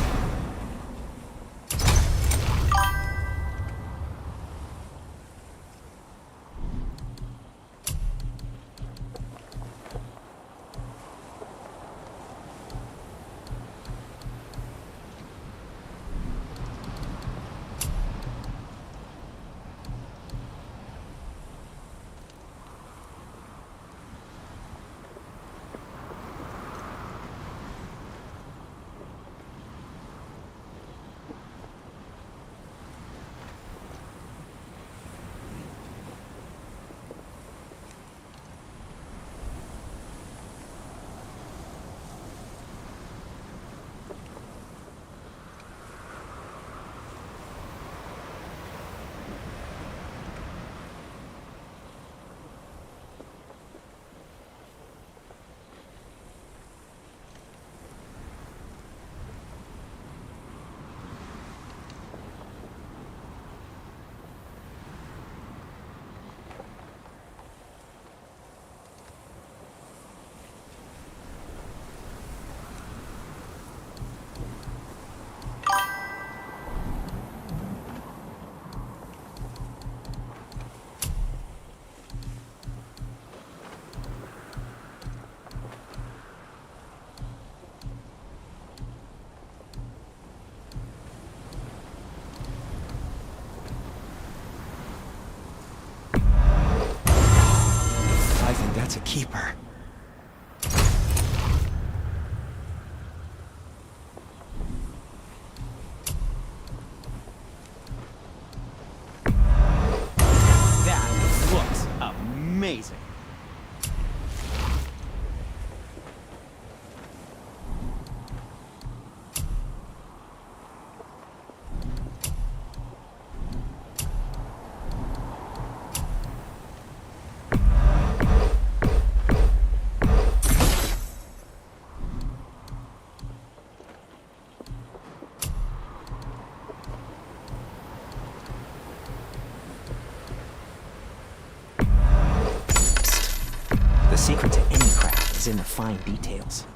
That's a keeper. That looks amazing. The secret to any craft is in the fine details.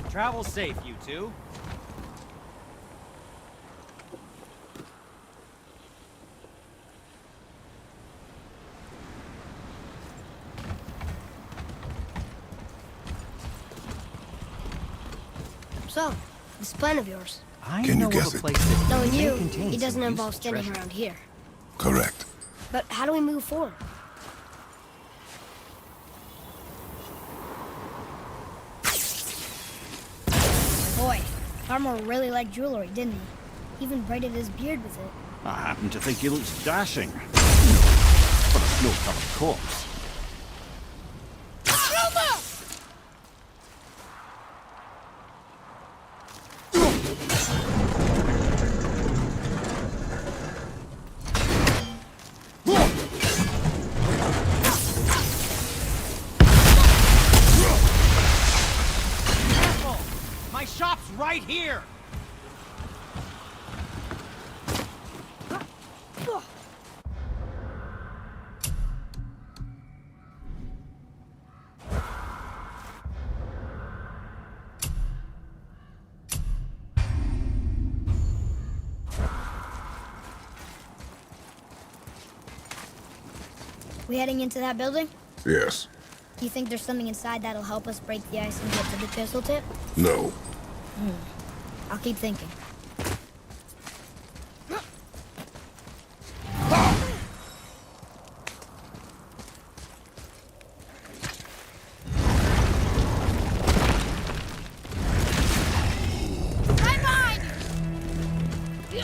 Travel safe, you two. So, this plan of yours. I Can you know guess of a it? place that Knowing may you, contain it doesn't some involve useful standing treasure. around here. Correct. But how do we move forward? Boy, Farmer really liked jewelry, didn't he? He even braided his beard with it. I happen to think he looks dashing. For a snow-covered corpse. My shop's right here! We heading into that building? Yes. Do you think there's something inside that'll help us break the ice and get to the pistol tip? No. I'll keep thinking. Right behind you!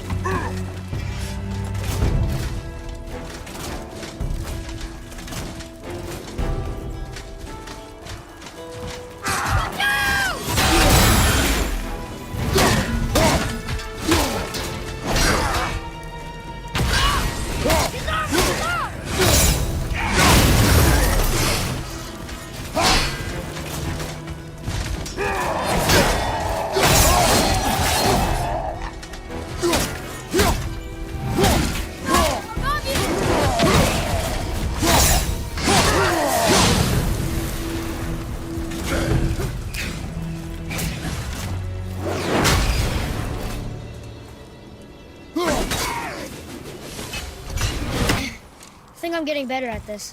I think I'm getting better at this.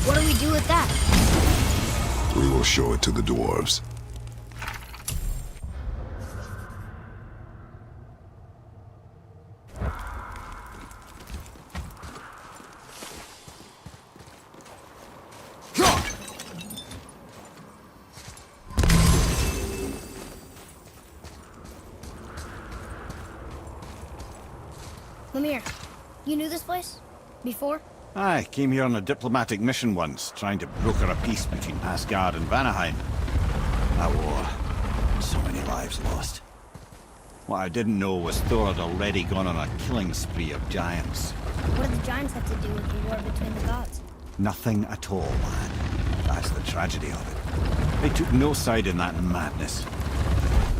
What do we do with that? We will show it to the dwarves. Mimir, you knew this place? Before? I came here on a diplomatic mission once, trying to broker a peace between Asgard and Vanaheim. That war. So many lives lost. What I didn't know was Thor had already gone on a killing spree of giants. What did the giants have to do with the war between the gods? Nothing at all, man. That's the tragedy of it. They took no side in that madness.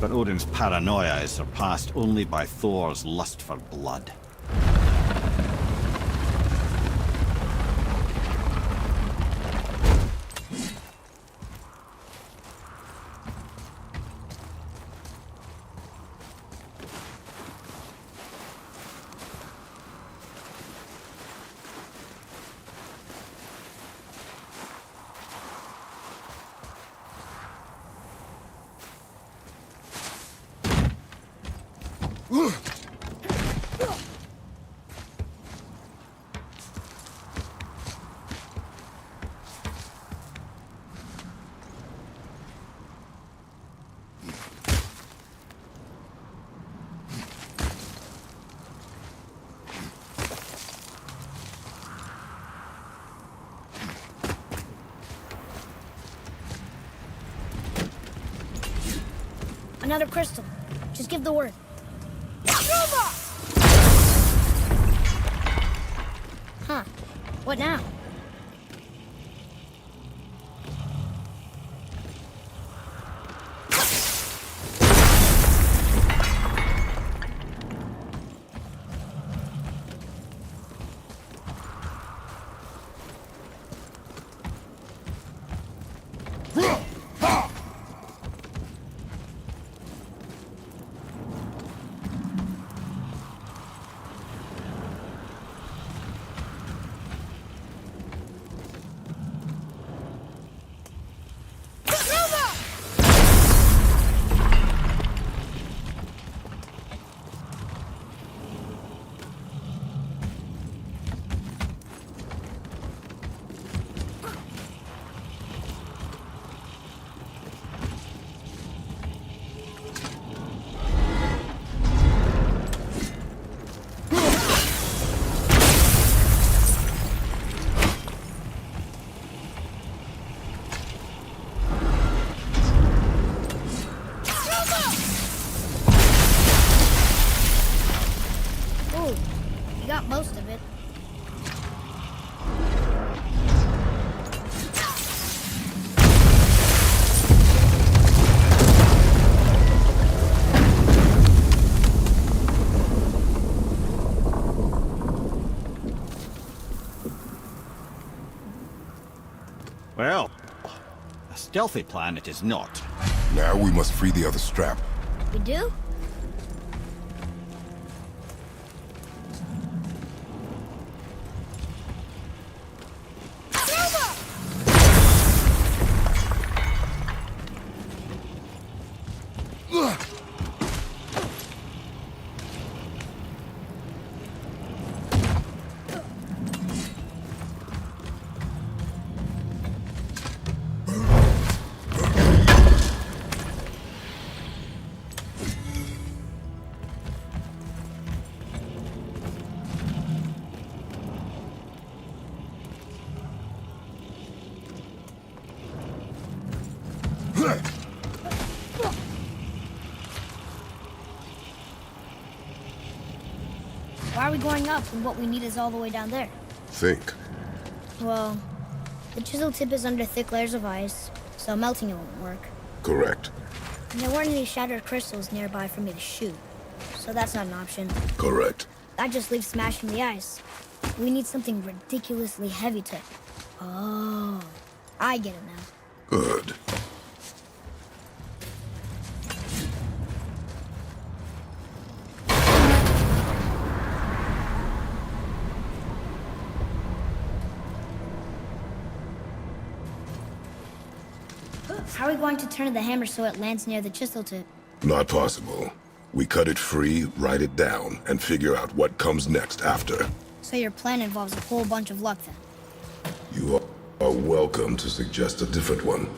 But Odin's paranoia is surpassed only by Thor's lust for blood. Another crystal. Just give the word. Huh. What now? Well, a stealthy plan it is not. Now we must free the other strap. We do? Why are we going up when what we need is all the way down there? Think. Well, the chisel tip is under thick layers of ice, so melting it won't work. Correct. And there weren't any shattered crystals nearby for me to shoot, so that's not an option. Correct. That just leaves smashing the ice. We need something ridiculously heavy to... Oh, I get it now. Good. How are we going to turn the hammer so it lands near the chisel tip? Not possible. We cut it free, write it down, and figure out what comes next after. So your plan involves a whole bunch of luck then. You are welcome to suggest a different one.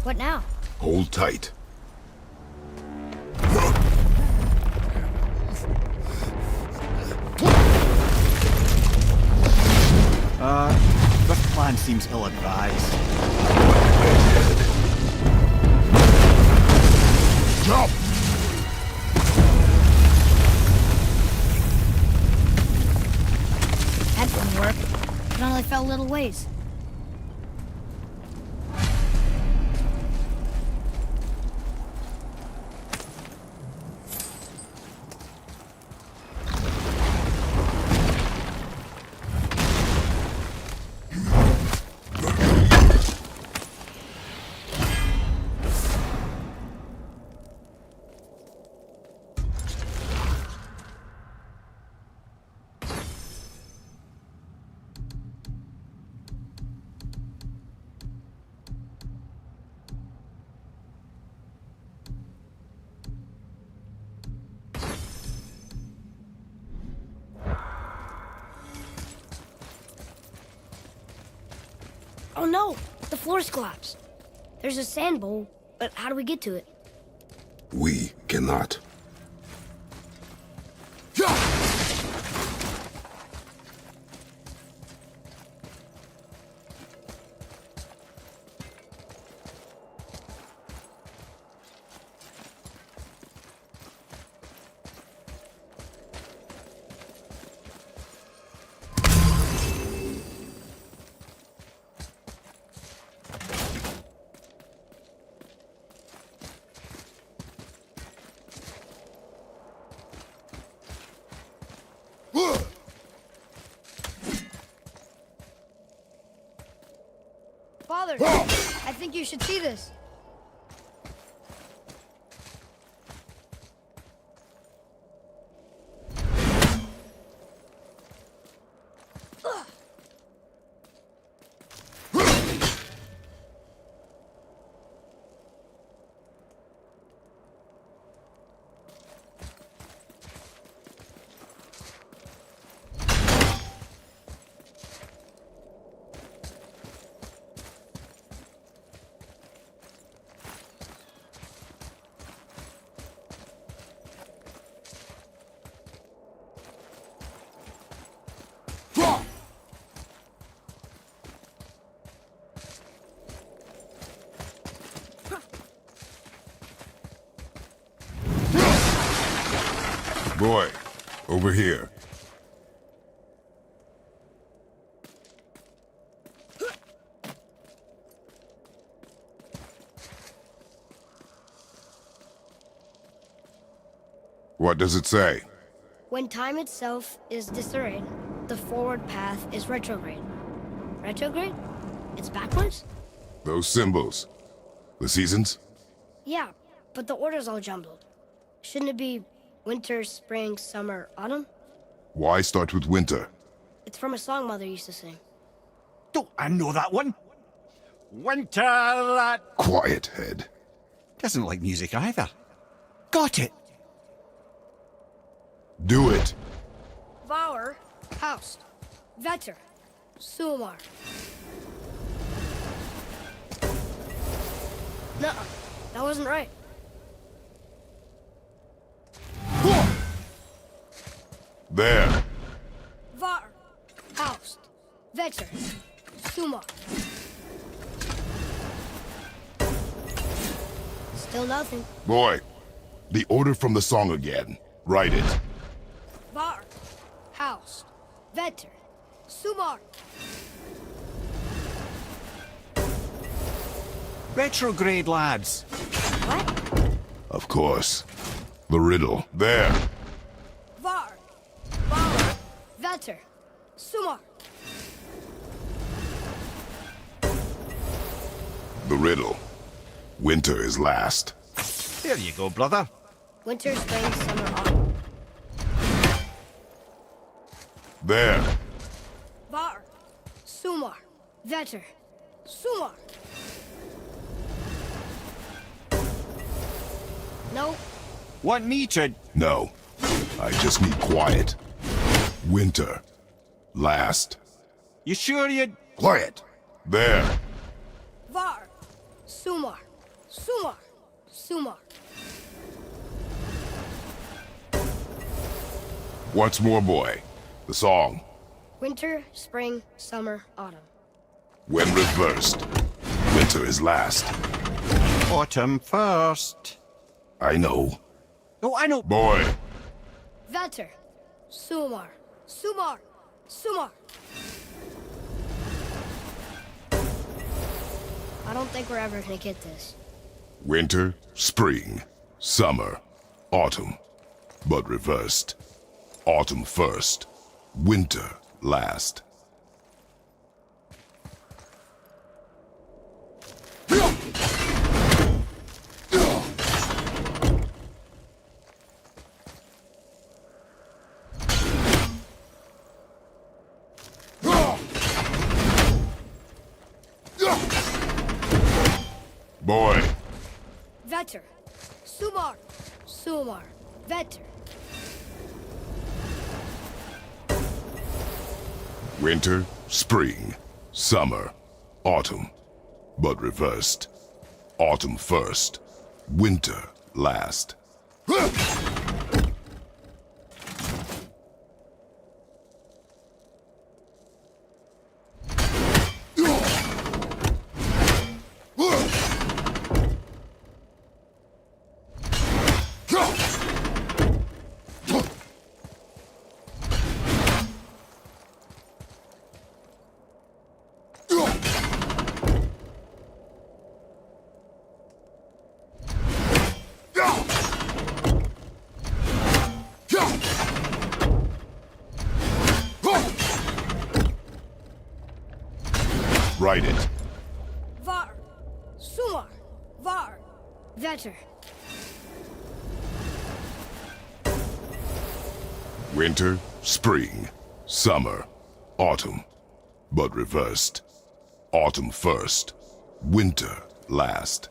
What now? Hold tight. This plan seems ill-advised. Jump! That didn't work. It only fell a little ways. Oh no! The floor's collapsed. There's a sand bowl, but how do we get to it? We cannot. Father, I think you should see this. Boy, over here. What does it say? When time itself is disarrayed, the forward path is retrograde. Retrograde? It's backwards? Those symbols. The seasons? Yeah, but the order's all jumbled. Shouldn't it be winter, spring, summer, autumn? Why start with winter? It's from a song Mother used to sing. Don't I know that one? Winter that Quiet, head. doesn't like music either. Got it. Do it. Vauer, Haust, Vetter, Sumar. Nuh-uh, that wasn't right. There. Var, Haust, Vetter, Sumar. Still nothing. Boy, the order from the song again. Write it. Var, Haust, Vetter, Sumar. Retrograde, lads. What? Of course. The riddle. There. Var, Vauer, Vetter, Sumar. The riddle. Winter is last. There you go, brother. Winter, spring, summer, autumn. There. Var, Sumar, Vetter, Sumar. No, Want me to... No. I just need quiet. Winter. Last. You sure you... Quiet. There. Var, Sumar, Sumar, Sumar. Once more, boy. The song. Winter, spring, summer, autumn. When reversed. Winter is last. Autumn first. I know. Oh, I know. Boy. Vetter, Sumar, Sumar, Sumar. I don't think we're ever gonna get this. Winter, spring, summer, autumn. But reversed. Autumn first. Winter last. Boy. Vetter, Sumar, Sumar, Vetter. Winter, spring, summer, autumn. But reversed. Autumn first. Winter last. Write it. Var, Sumar, Var, Vetter. Winter, spring, summer, autumn. But reversed. Autumn first. Winter last.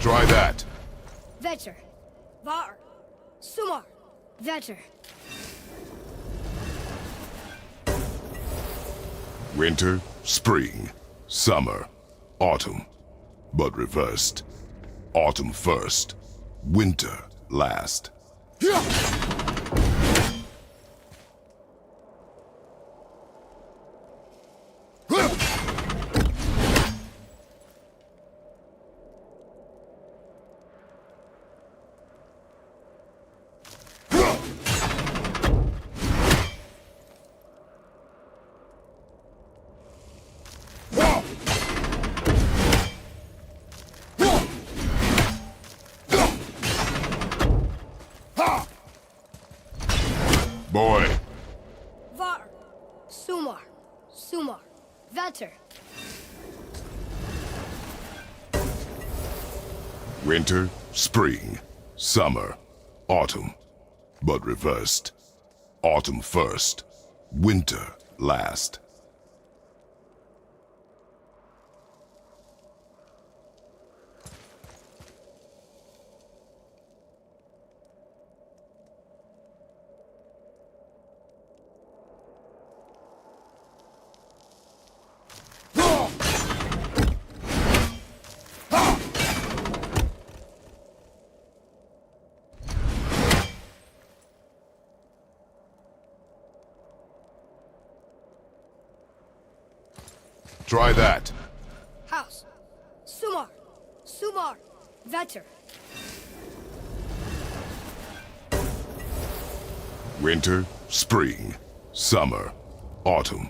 Try that. Vetter. Var. Sumar. Vetter. Winter, spring, summer, autumn. But reversed. Autumn first, winter last. Boy. Var. Sumar. Sumar. Vetter. Winter, spring, summer, autumn. But reversed. Autumn first, winter last. Try that. House. Sumar. Sumar. Vetter. Winter, spring, summer, autumn.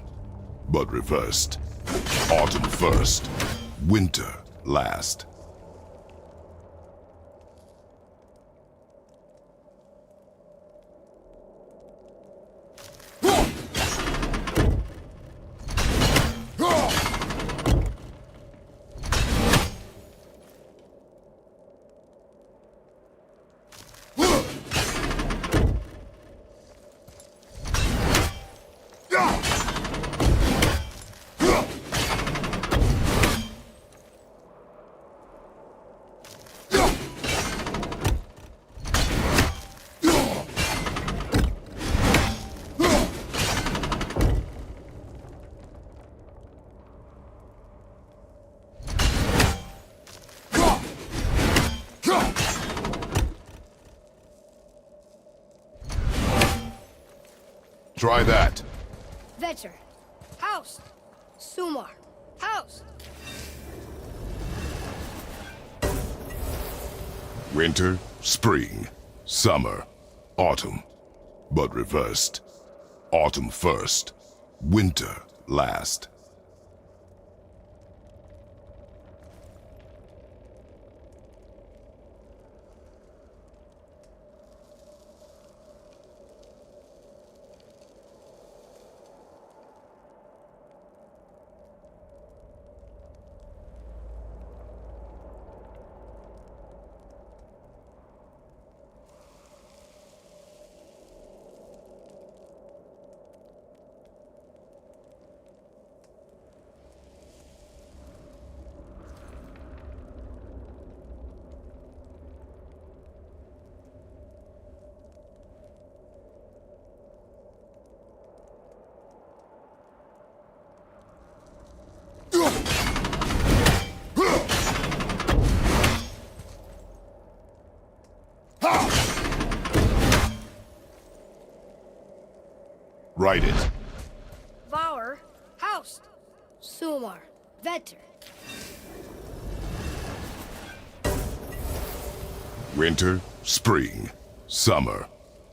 But reversed. Autumn first, winter last. Try that. Vetter. House. Sumar. House. Winter, spring, summer, autumn. But reversed. Autumn first, winter last. Write it. Var. House. Sumar. Vetter. Winter, spring, summer,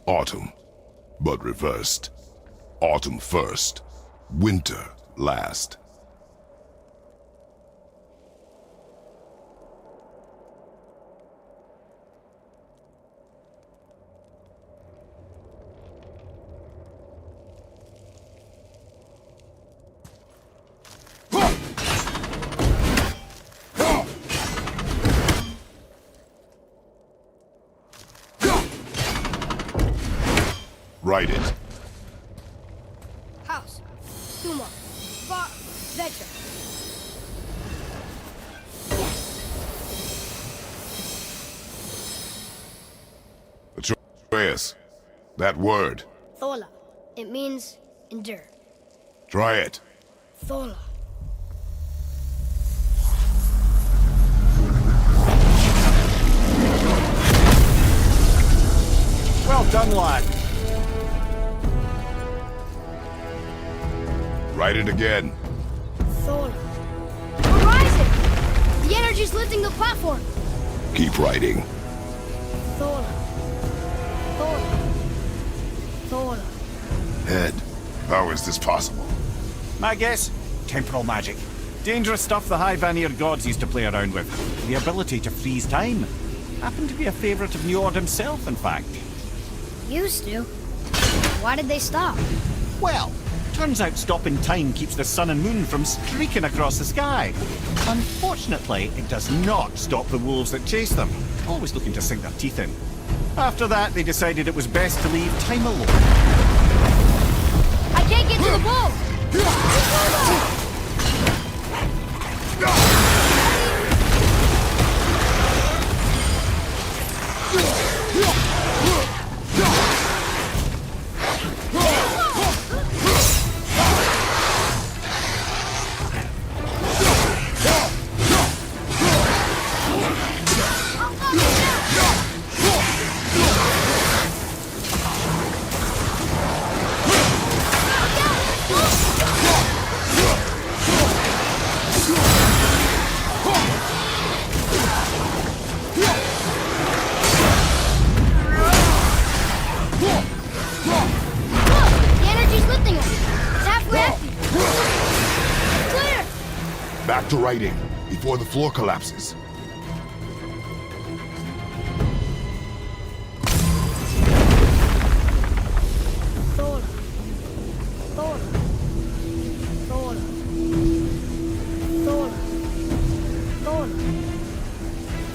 autumn. But reversed. Autumn first, winter last. Write it. House. Sumar. Var. Vetter. Atreus, that word. Thola. It means endure. Try it. Thola. Well done, lad. Write it again. Thola. We're rising! The energy's lifting the platform! Keep writing. Thola. Thola. Thola. Head, how is this possible? My guess? Temporal magic. Dangerous stuff the High Vanir gods used to play around with. The ability to freeze time. Happened to be a favorite of Njord himself, in fact. Used to. Why did they stop? Well, turns out stopping time keeps the sun and moon from streaking across the sky. Unfortunately, it does not stop the wolves that chase them, always looking to sink their teeth in. After that, they decided it was best to leave time alone. I can't get to the bull! The energy's lifting us. It's halfway empty. Clear! Back to writing, before the floor collapses. Thola. Thola. Thola. Thola. Thola.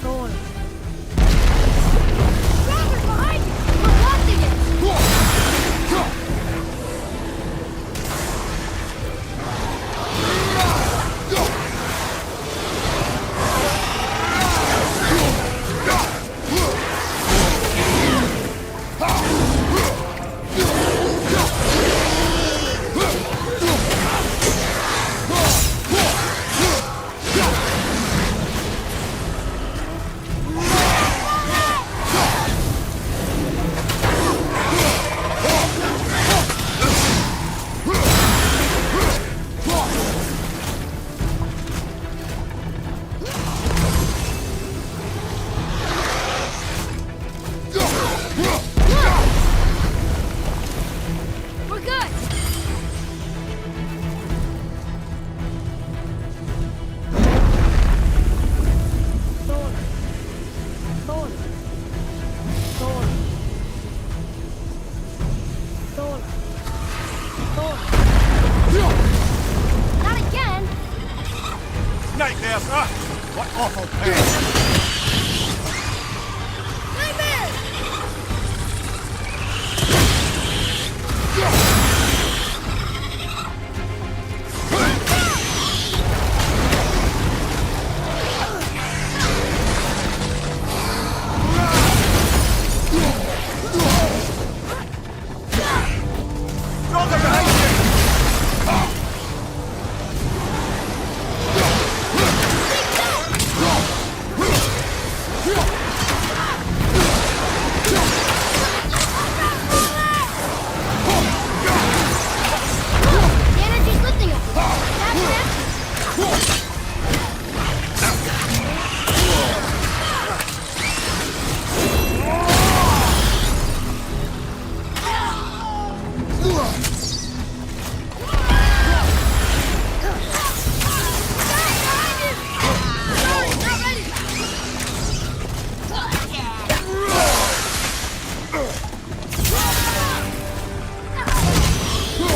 Thola. Robert, behind you! We're blocking it! We're good! Thola. Thola. Thola. Thola. Thola. Not again! Nightmares! Ah! What awful pain! Nightmare! Roger behind you! The energy's lifting us. That's it.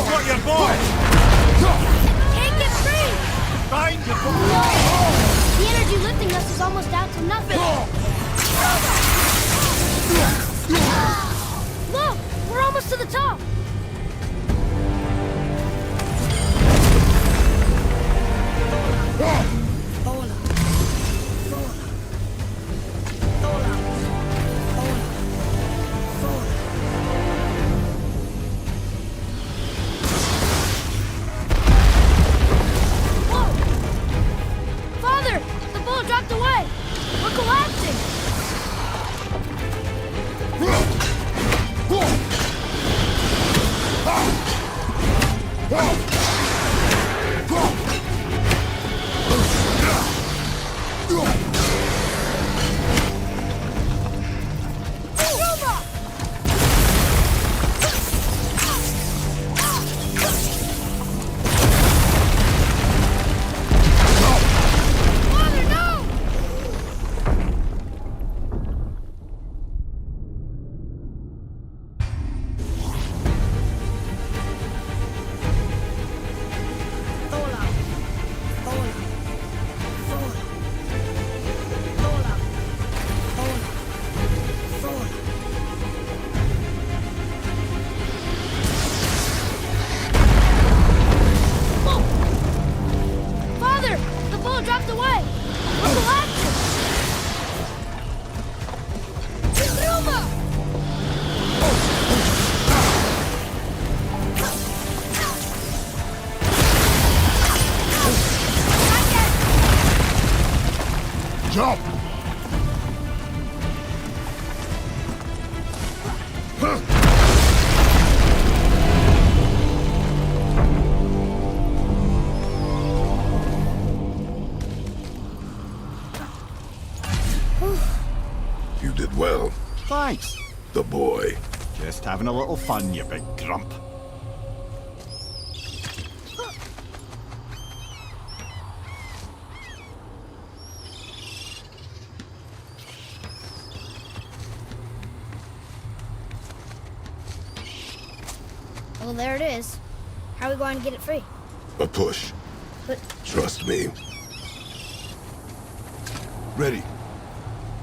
Got your boy! Can't get free! Behind you! The energy lifting us is almost down to nothing. Look! We're almost to the top! Thola. Thola. Thola. Thola. Thola. Jump! You did well, Thanks. the boy. Just having a little fun, you big grump. Well, there it is. How are we going to get it free? A push. But Trust me. Ready.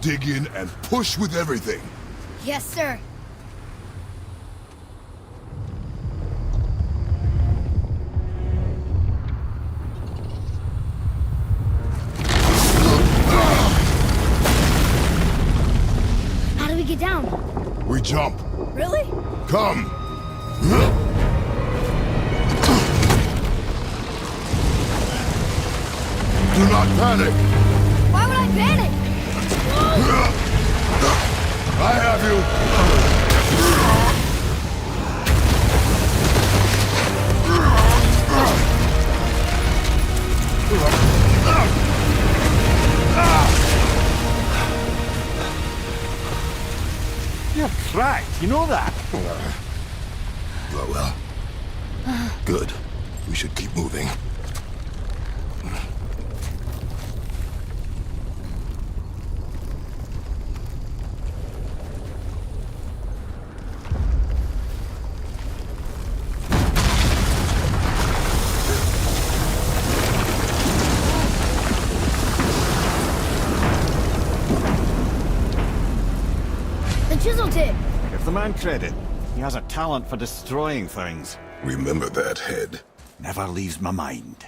Dig in and push with everything. yes, sir. How do we get down? We jump. Really? Come. Do not panic. Why would I panic? I have you. You're cracked, you know that? Well. Good. We should keep moving. The chisel tip. Give the man credit. He has a talent for destroying things. Remember that head. Never leaves my mind.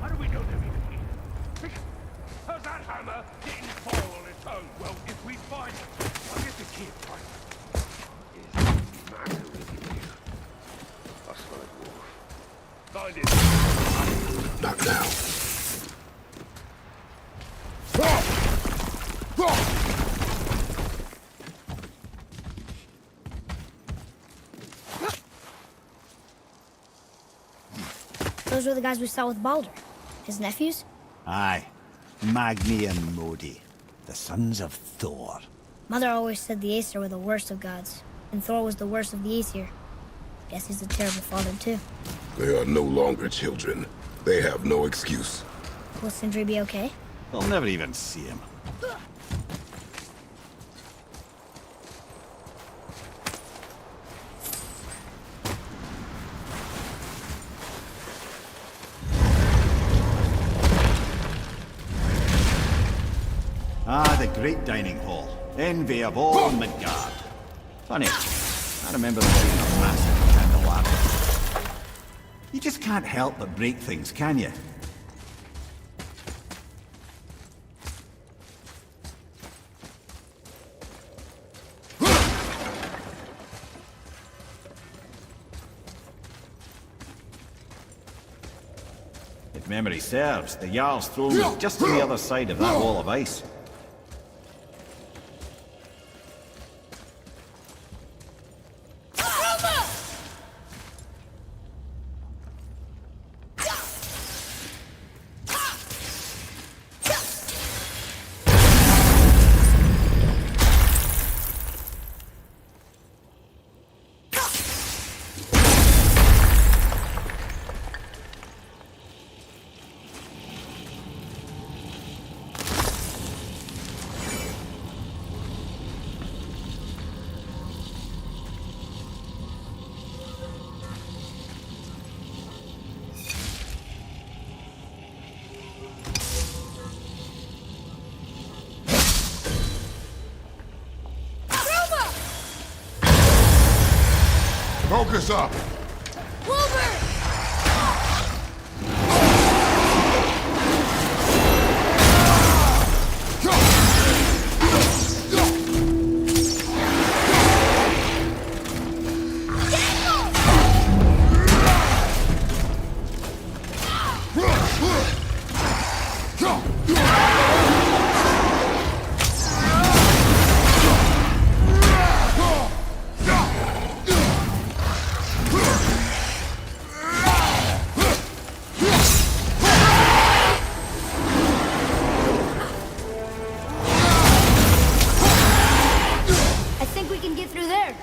How do we know they're even here? How's that hammer getting fire on its own? Well, if we find it, I get the kid, right? Find it. Not now. Those were the guys we saw with Baldur. His nephews? Aye. Magni and Modi. The sons of Thor. Mother always said the Aesir were the worst of gods, and Thor was the worst of the Aesir. Guess he's a terrible father, too. They are no longer children. They have no excuse. Will Sindri be okay? They'll never even see him. Ah, the great dining hall. Envy of all Midgard. Funny, I remember there being a massive candelabra. You just can't help but break things, can you? If memory serves, the Jarl's throne was just on the other side of that wall of ice. Focus up! Wilbur! I think we can get through there.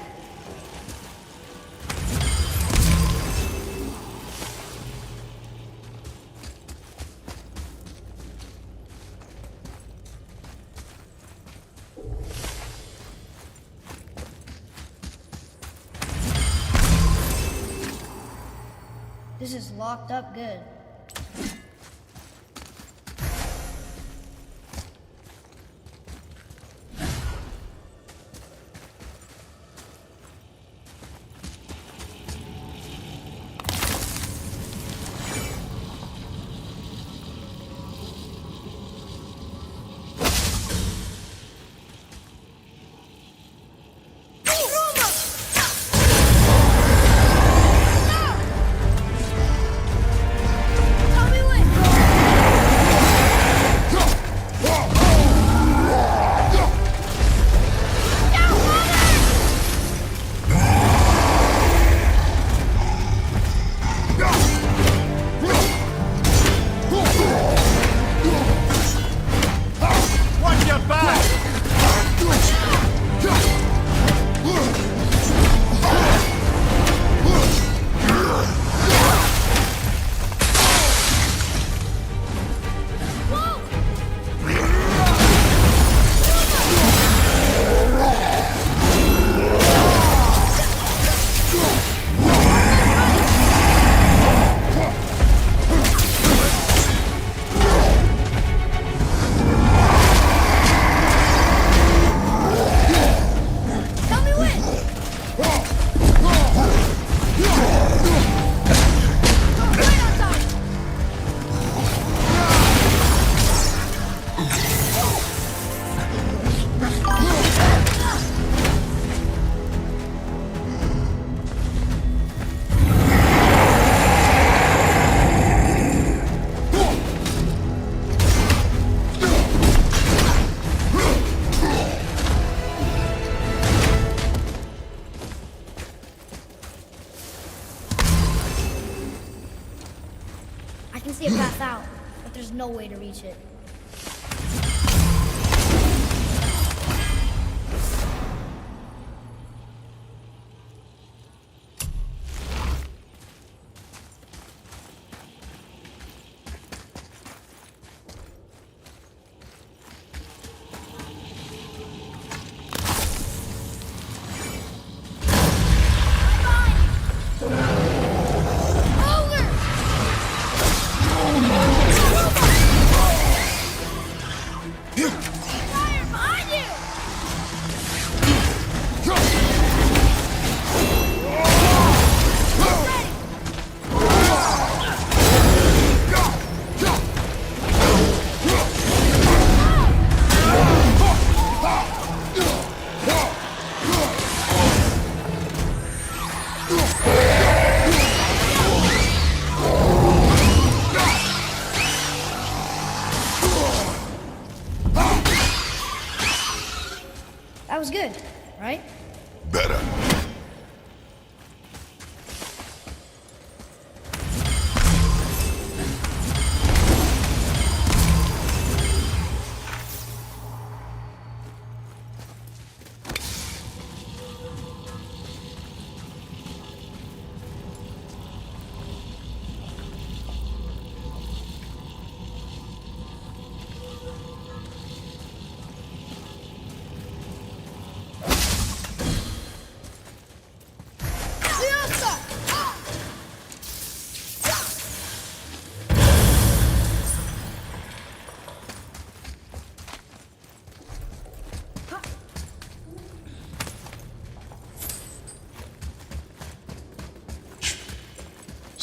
This is locked up good. Tommy win! Watch your back! Tommy win! Right on top! I can see a path out, but there's no way to reach it. Ogre! Fire behind you! That was good, right? Better.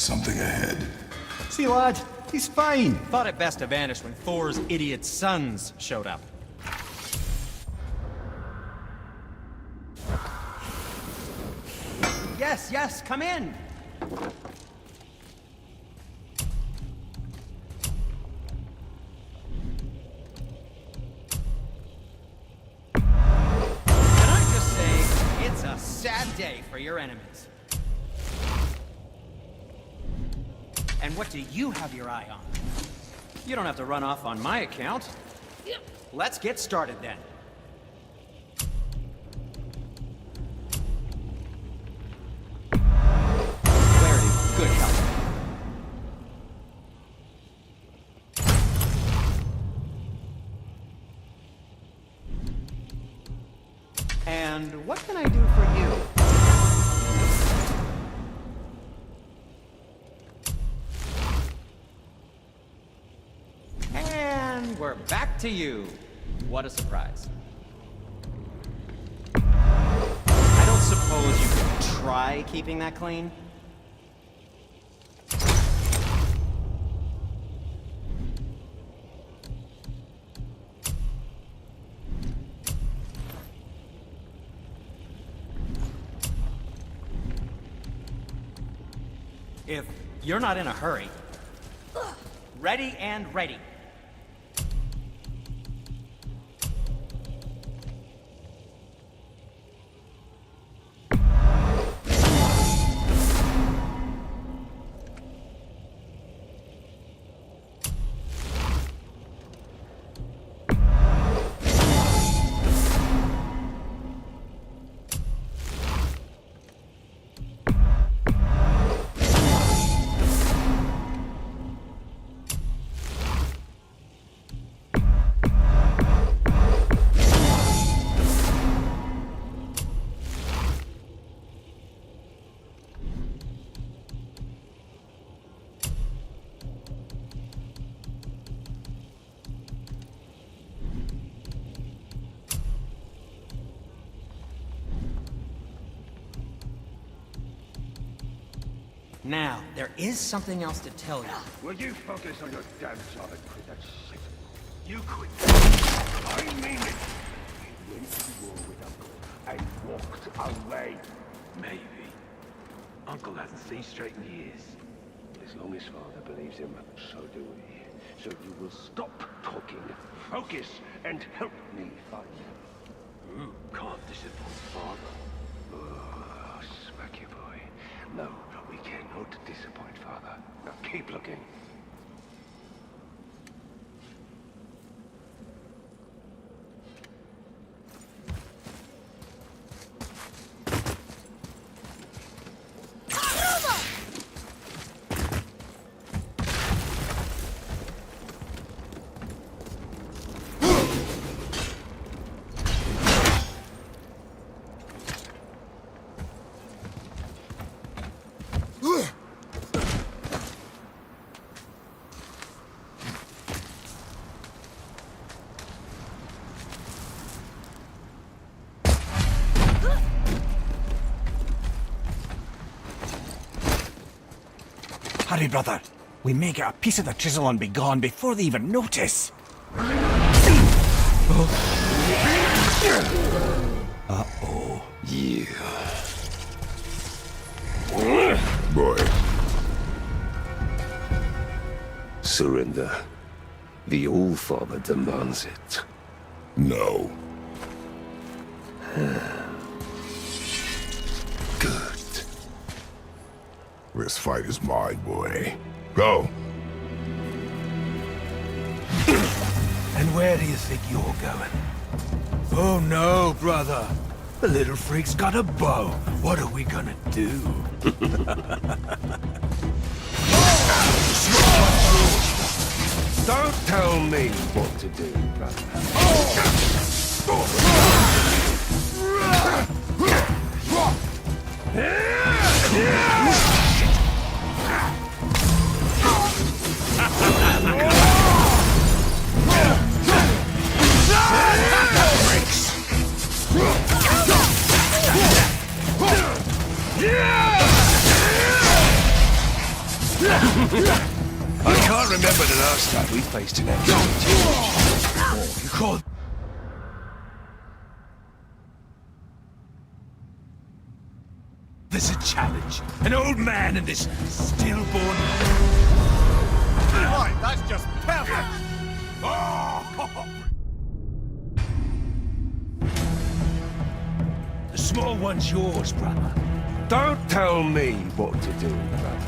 something ahead. See, lad, he's fine. Thought it best to vanish when Thor's idiot sons showed up. Yes, yes, come in. Can I just say, it's a sad day for your enemies. And what do you have your eye on? You don't have to run off on my account. Let's get started then. Clarity, good help. And what can I do for you? And we're back to you. What a surprise. I don't suppose you could try keeping that clean? If you're not in a hurry. Ready and ready. Now, there is something else to tell you. Will you focus on your damn job and quit that shit? You quit. I mean it. You went to war with Uncle and walked away. Maybe. Uncle hasn't seen straight in years. As long as Father believes him, so do we. So you will stop talking, focus, and help me fight. You can't disappoint Father. Oh, smacky boy. No, we cannot disappoint Father. Now keep looking. Hurry, brother. We may get a piece of the chisel and be gone before they even notice. Uh-oh. Yeah. Boy. Surrender. The All-Father demands it. No. Good. This fight is mine, boy. Go. And where do you think you're going? Oh no, brother. The little freak's got a bow. What are we gonna do? Don't tell me what to do, brother. I can't remember the last time we faced an actual challenge. You call... There's a challenge. An old man and this stillborn... Right, that's just perfect! The small one's yours, brother. Don't tell me what to do, brother.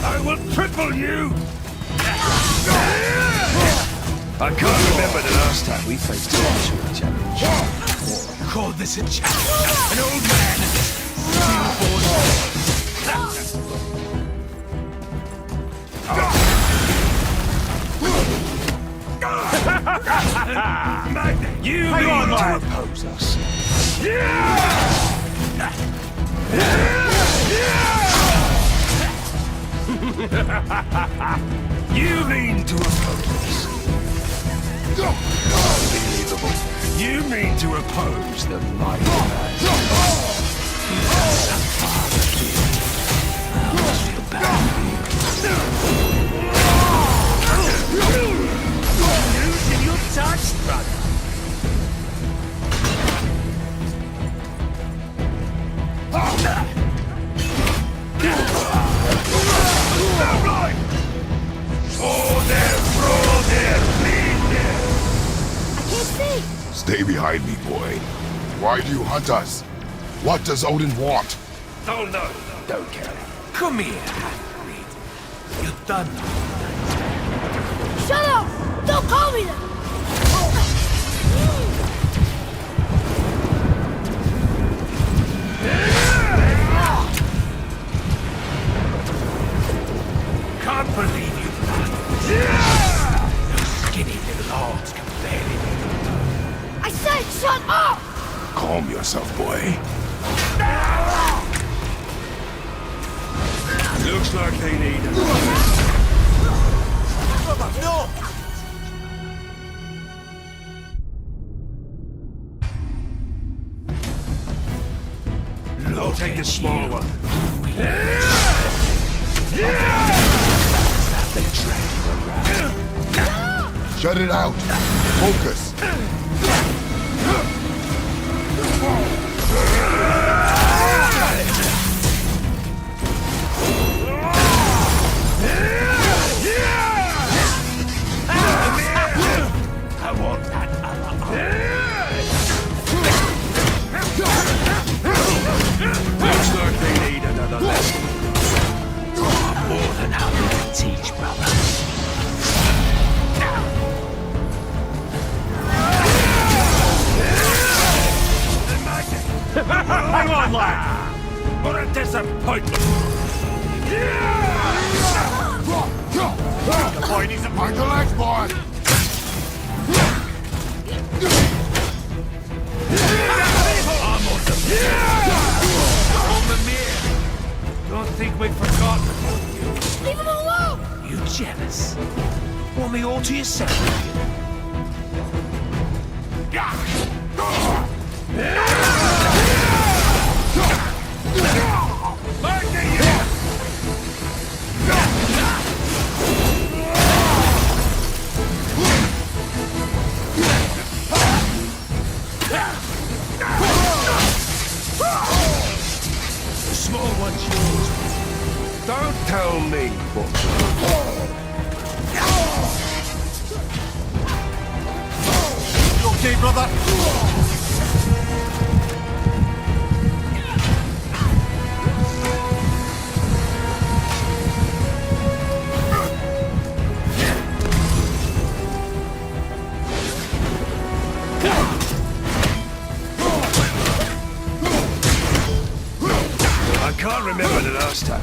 I will triple you! I can't remember the last time we faced an actual challenge. You call this a challenge? An old man and this stillborn... You mean to oppose us? You mean to oppose us? Unbelievable. You mean to oppose The mighty man. He has some father feel. I almost feel bad Losing your touch, brother. Stay behind me, boy. Why do you hunt us? What does Odin want? Oh no, don't care. Come here, half-breed. You're done. Shut up! Don't call me that! Can't believe you, man. Those skinny little arms can barely... I said shut up! Calm yourself, boy. Looks like they need us. No! I'll take a small one. Shut it out. Focus. I want that other arm. Looks like they need another lesson. More than how you can teach, brother. Hang on, lad! What a disappointment! The boy needs a Mind the legs, boy. Don't think we've forgotten. Leave him alone! You jealous? Want me all to yourself? The small one's yours. Don't tell me what to You okay, brother? I can't remember the last time.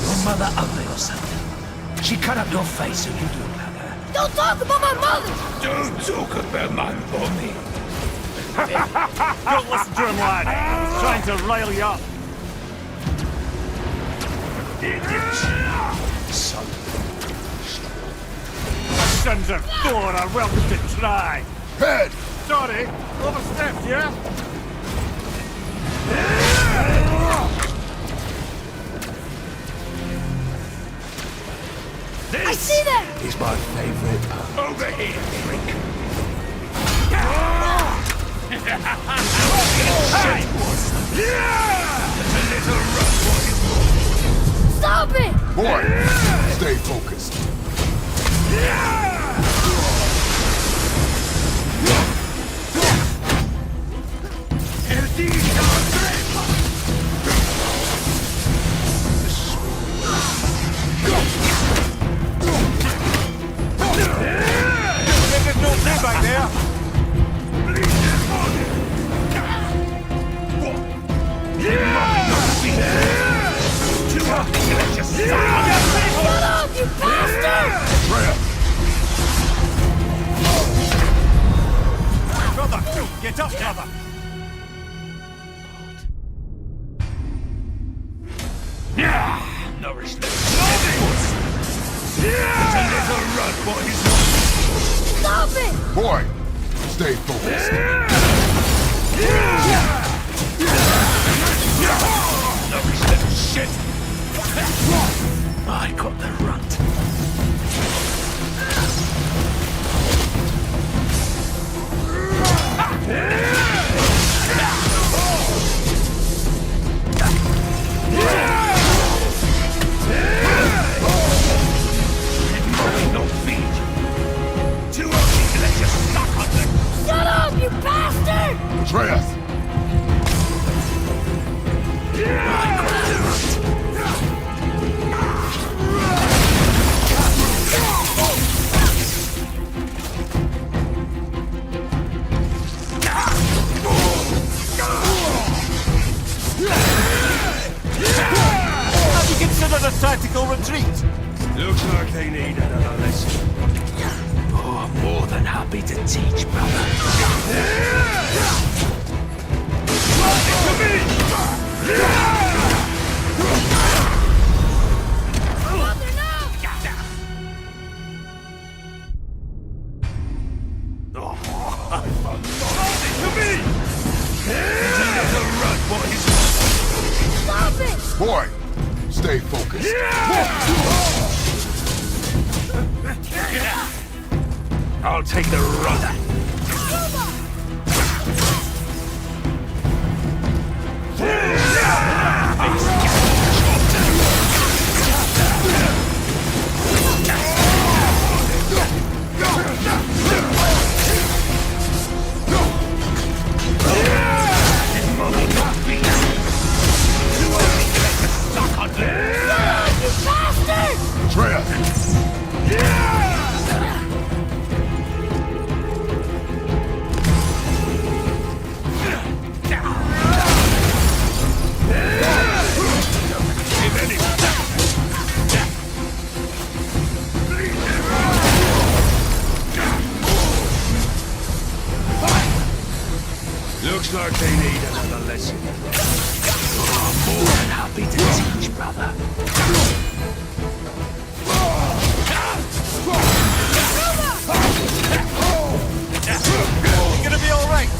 Your mother ugly or something? She cut up your face so you look like her. Don't talk about my mother! Don't talk about my mommy. Don't listen to him, lad. He's trying to rile you up. Son. Sons of Thor are welcome to try. Head! Sorry, overstepped, yeah? I see them! He's my favorite part. Over here, freak. Stop it! Boy, stay focused. There's no thing back there. Shut up, you bastard! Trap! Brother, get up, brother. Nourish them. It's a little run, boys. Stop it! Boy, stay focused. Nourish them, shit. I got the runt. Shut up, you bastard! Atreus! Have you considered a tactical retreat? Looks like they need another lesson. Oh, I'm more than happy to teach, brother. Mother, no! Stop it! Boy, stay focused. I'll take the rudder. Atreus! Looks like they need another lesson. Oh, I'm more than happy to teach, brother. You gonna be all right?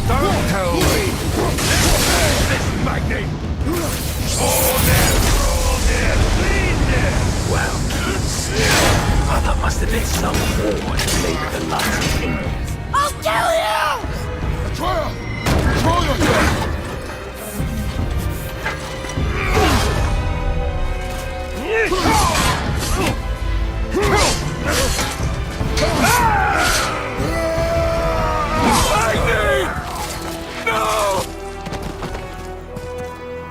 Don't tell me. This magnate. All there, bleed there. Well, kids, Mother must have been some war to labor the last kingdoms. I'll kill you! Atreus! Control yourself! No!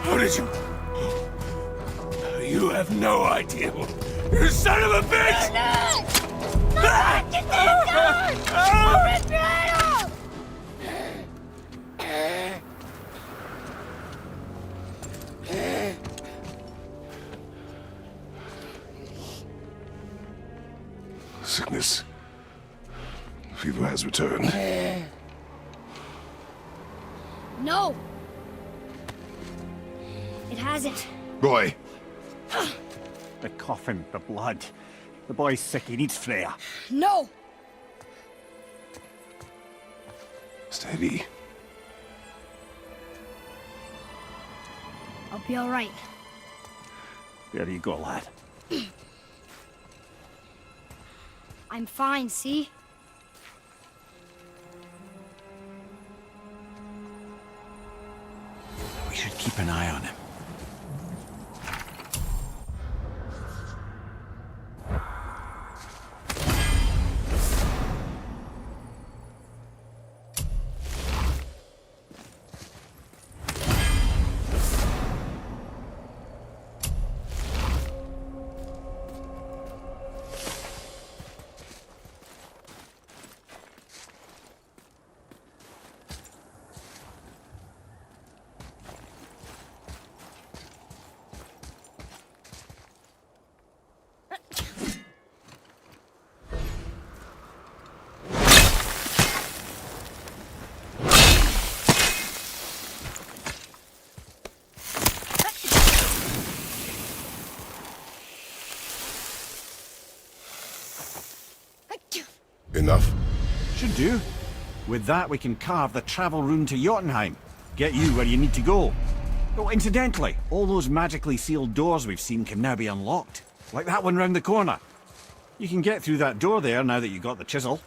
How did you... You have no idea You son of a bitch! Sickness. Fever has returned. No! It hasn't. Boy, The coughing, the blood. The boy's sick, he needs Freya. No! steady. I'll be all right. There you go, lad. I'm fine, see? We should keep an eye on him. Enough? Should do. With that, we can carve the travel rune to Jotunheim. Get you where you need to go. Oh, incidentally, all those magically sealed doors we've seen can now be unlocked. Like that one round the corner. You can get through that door there now that you got the chisel.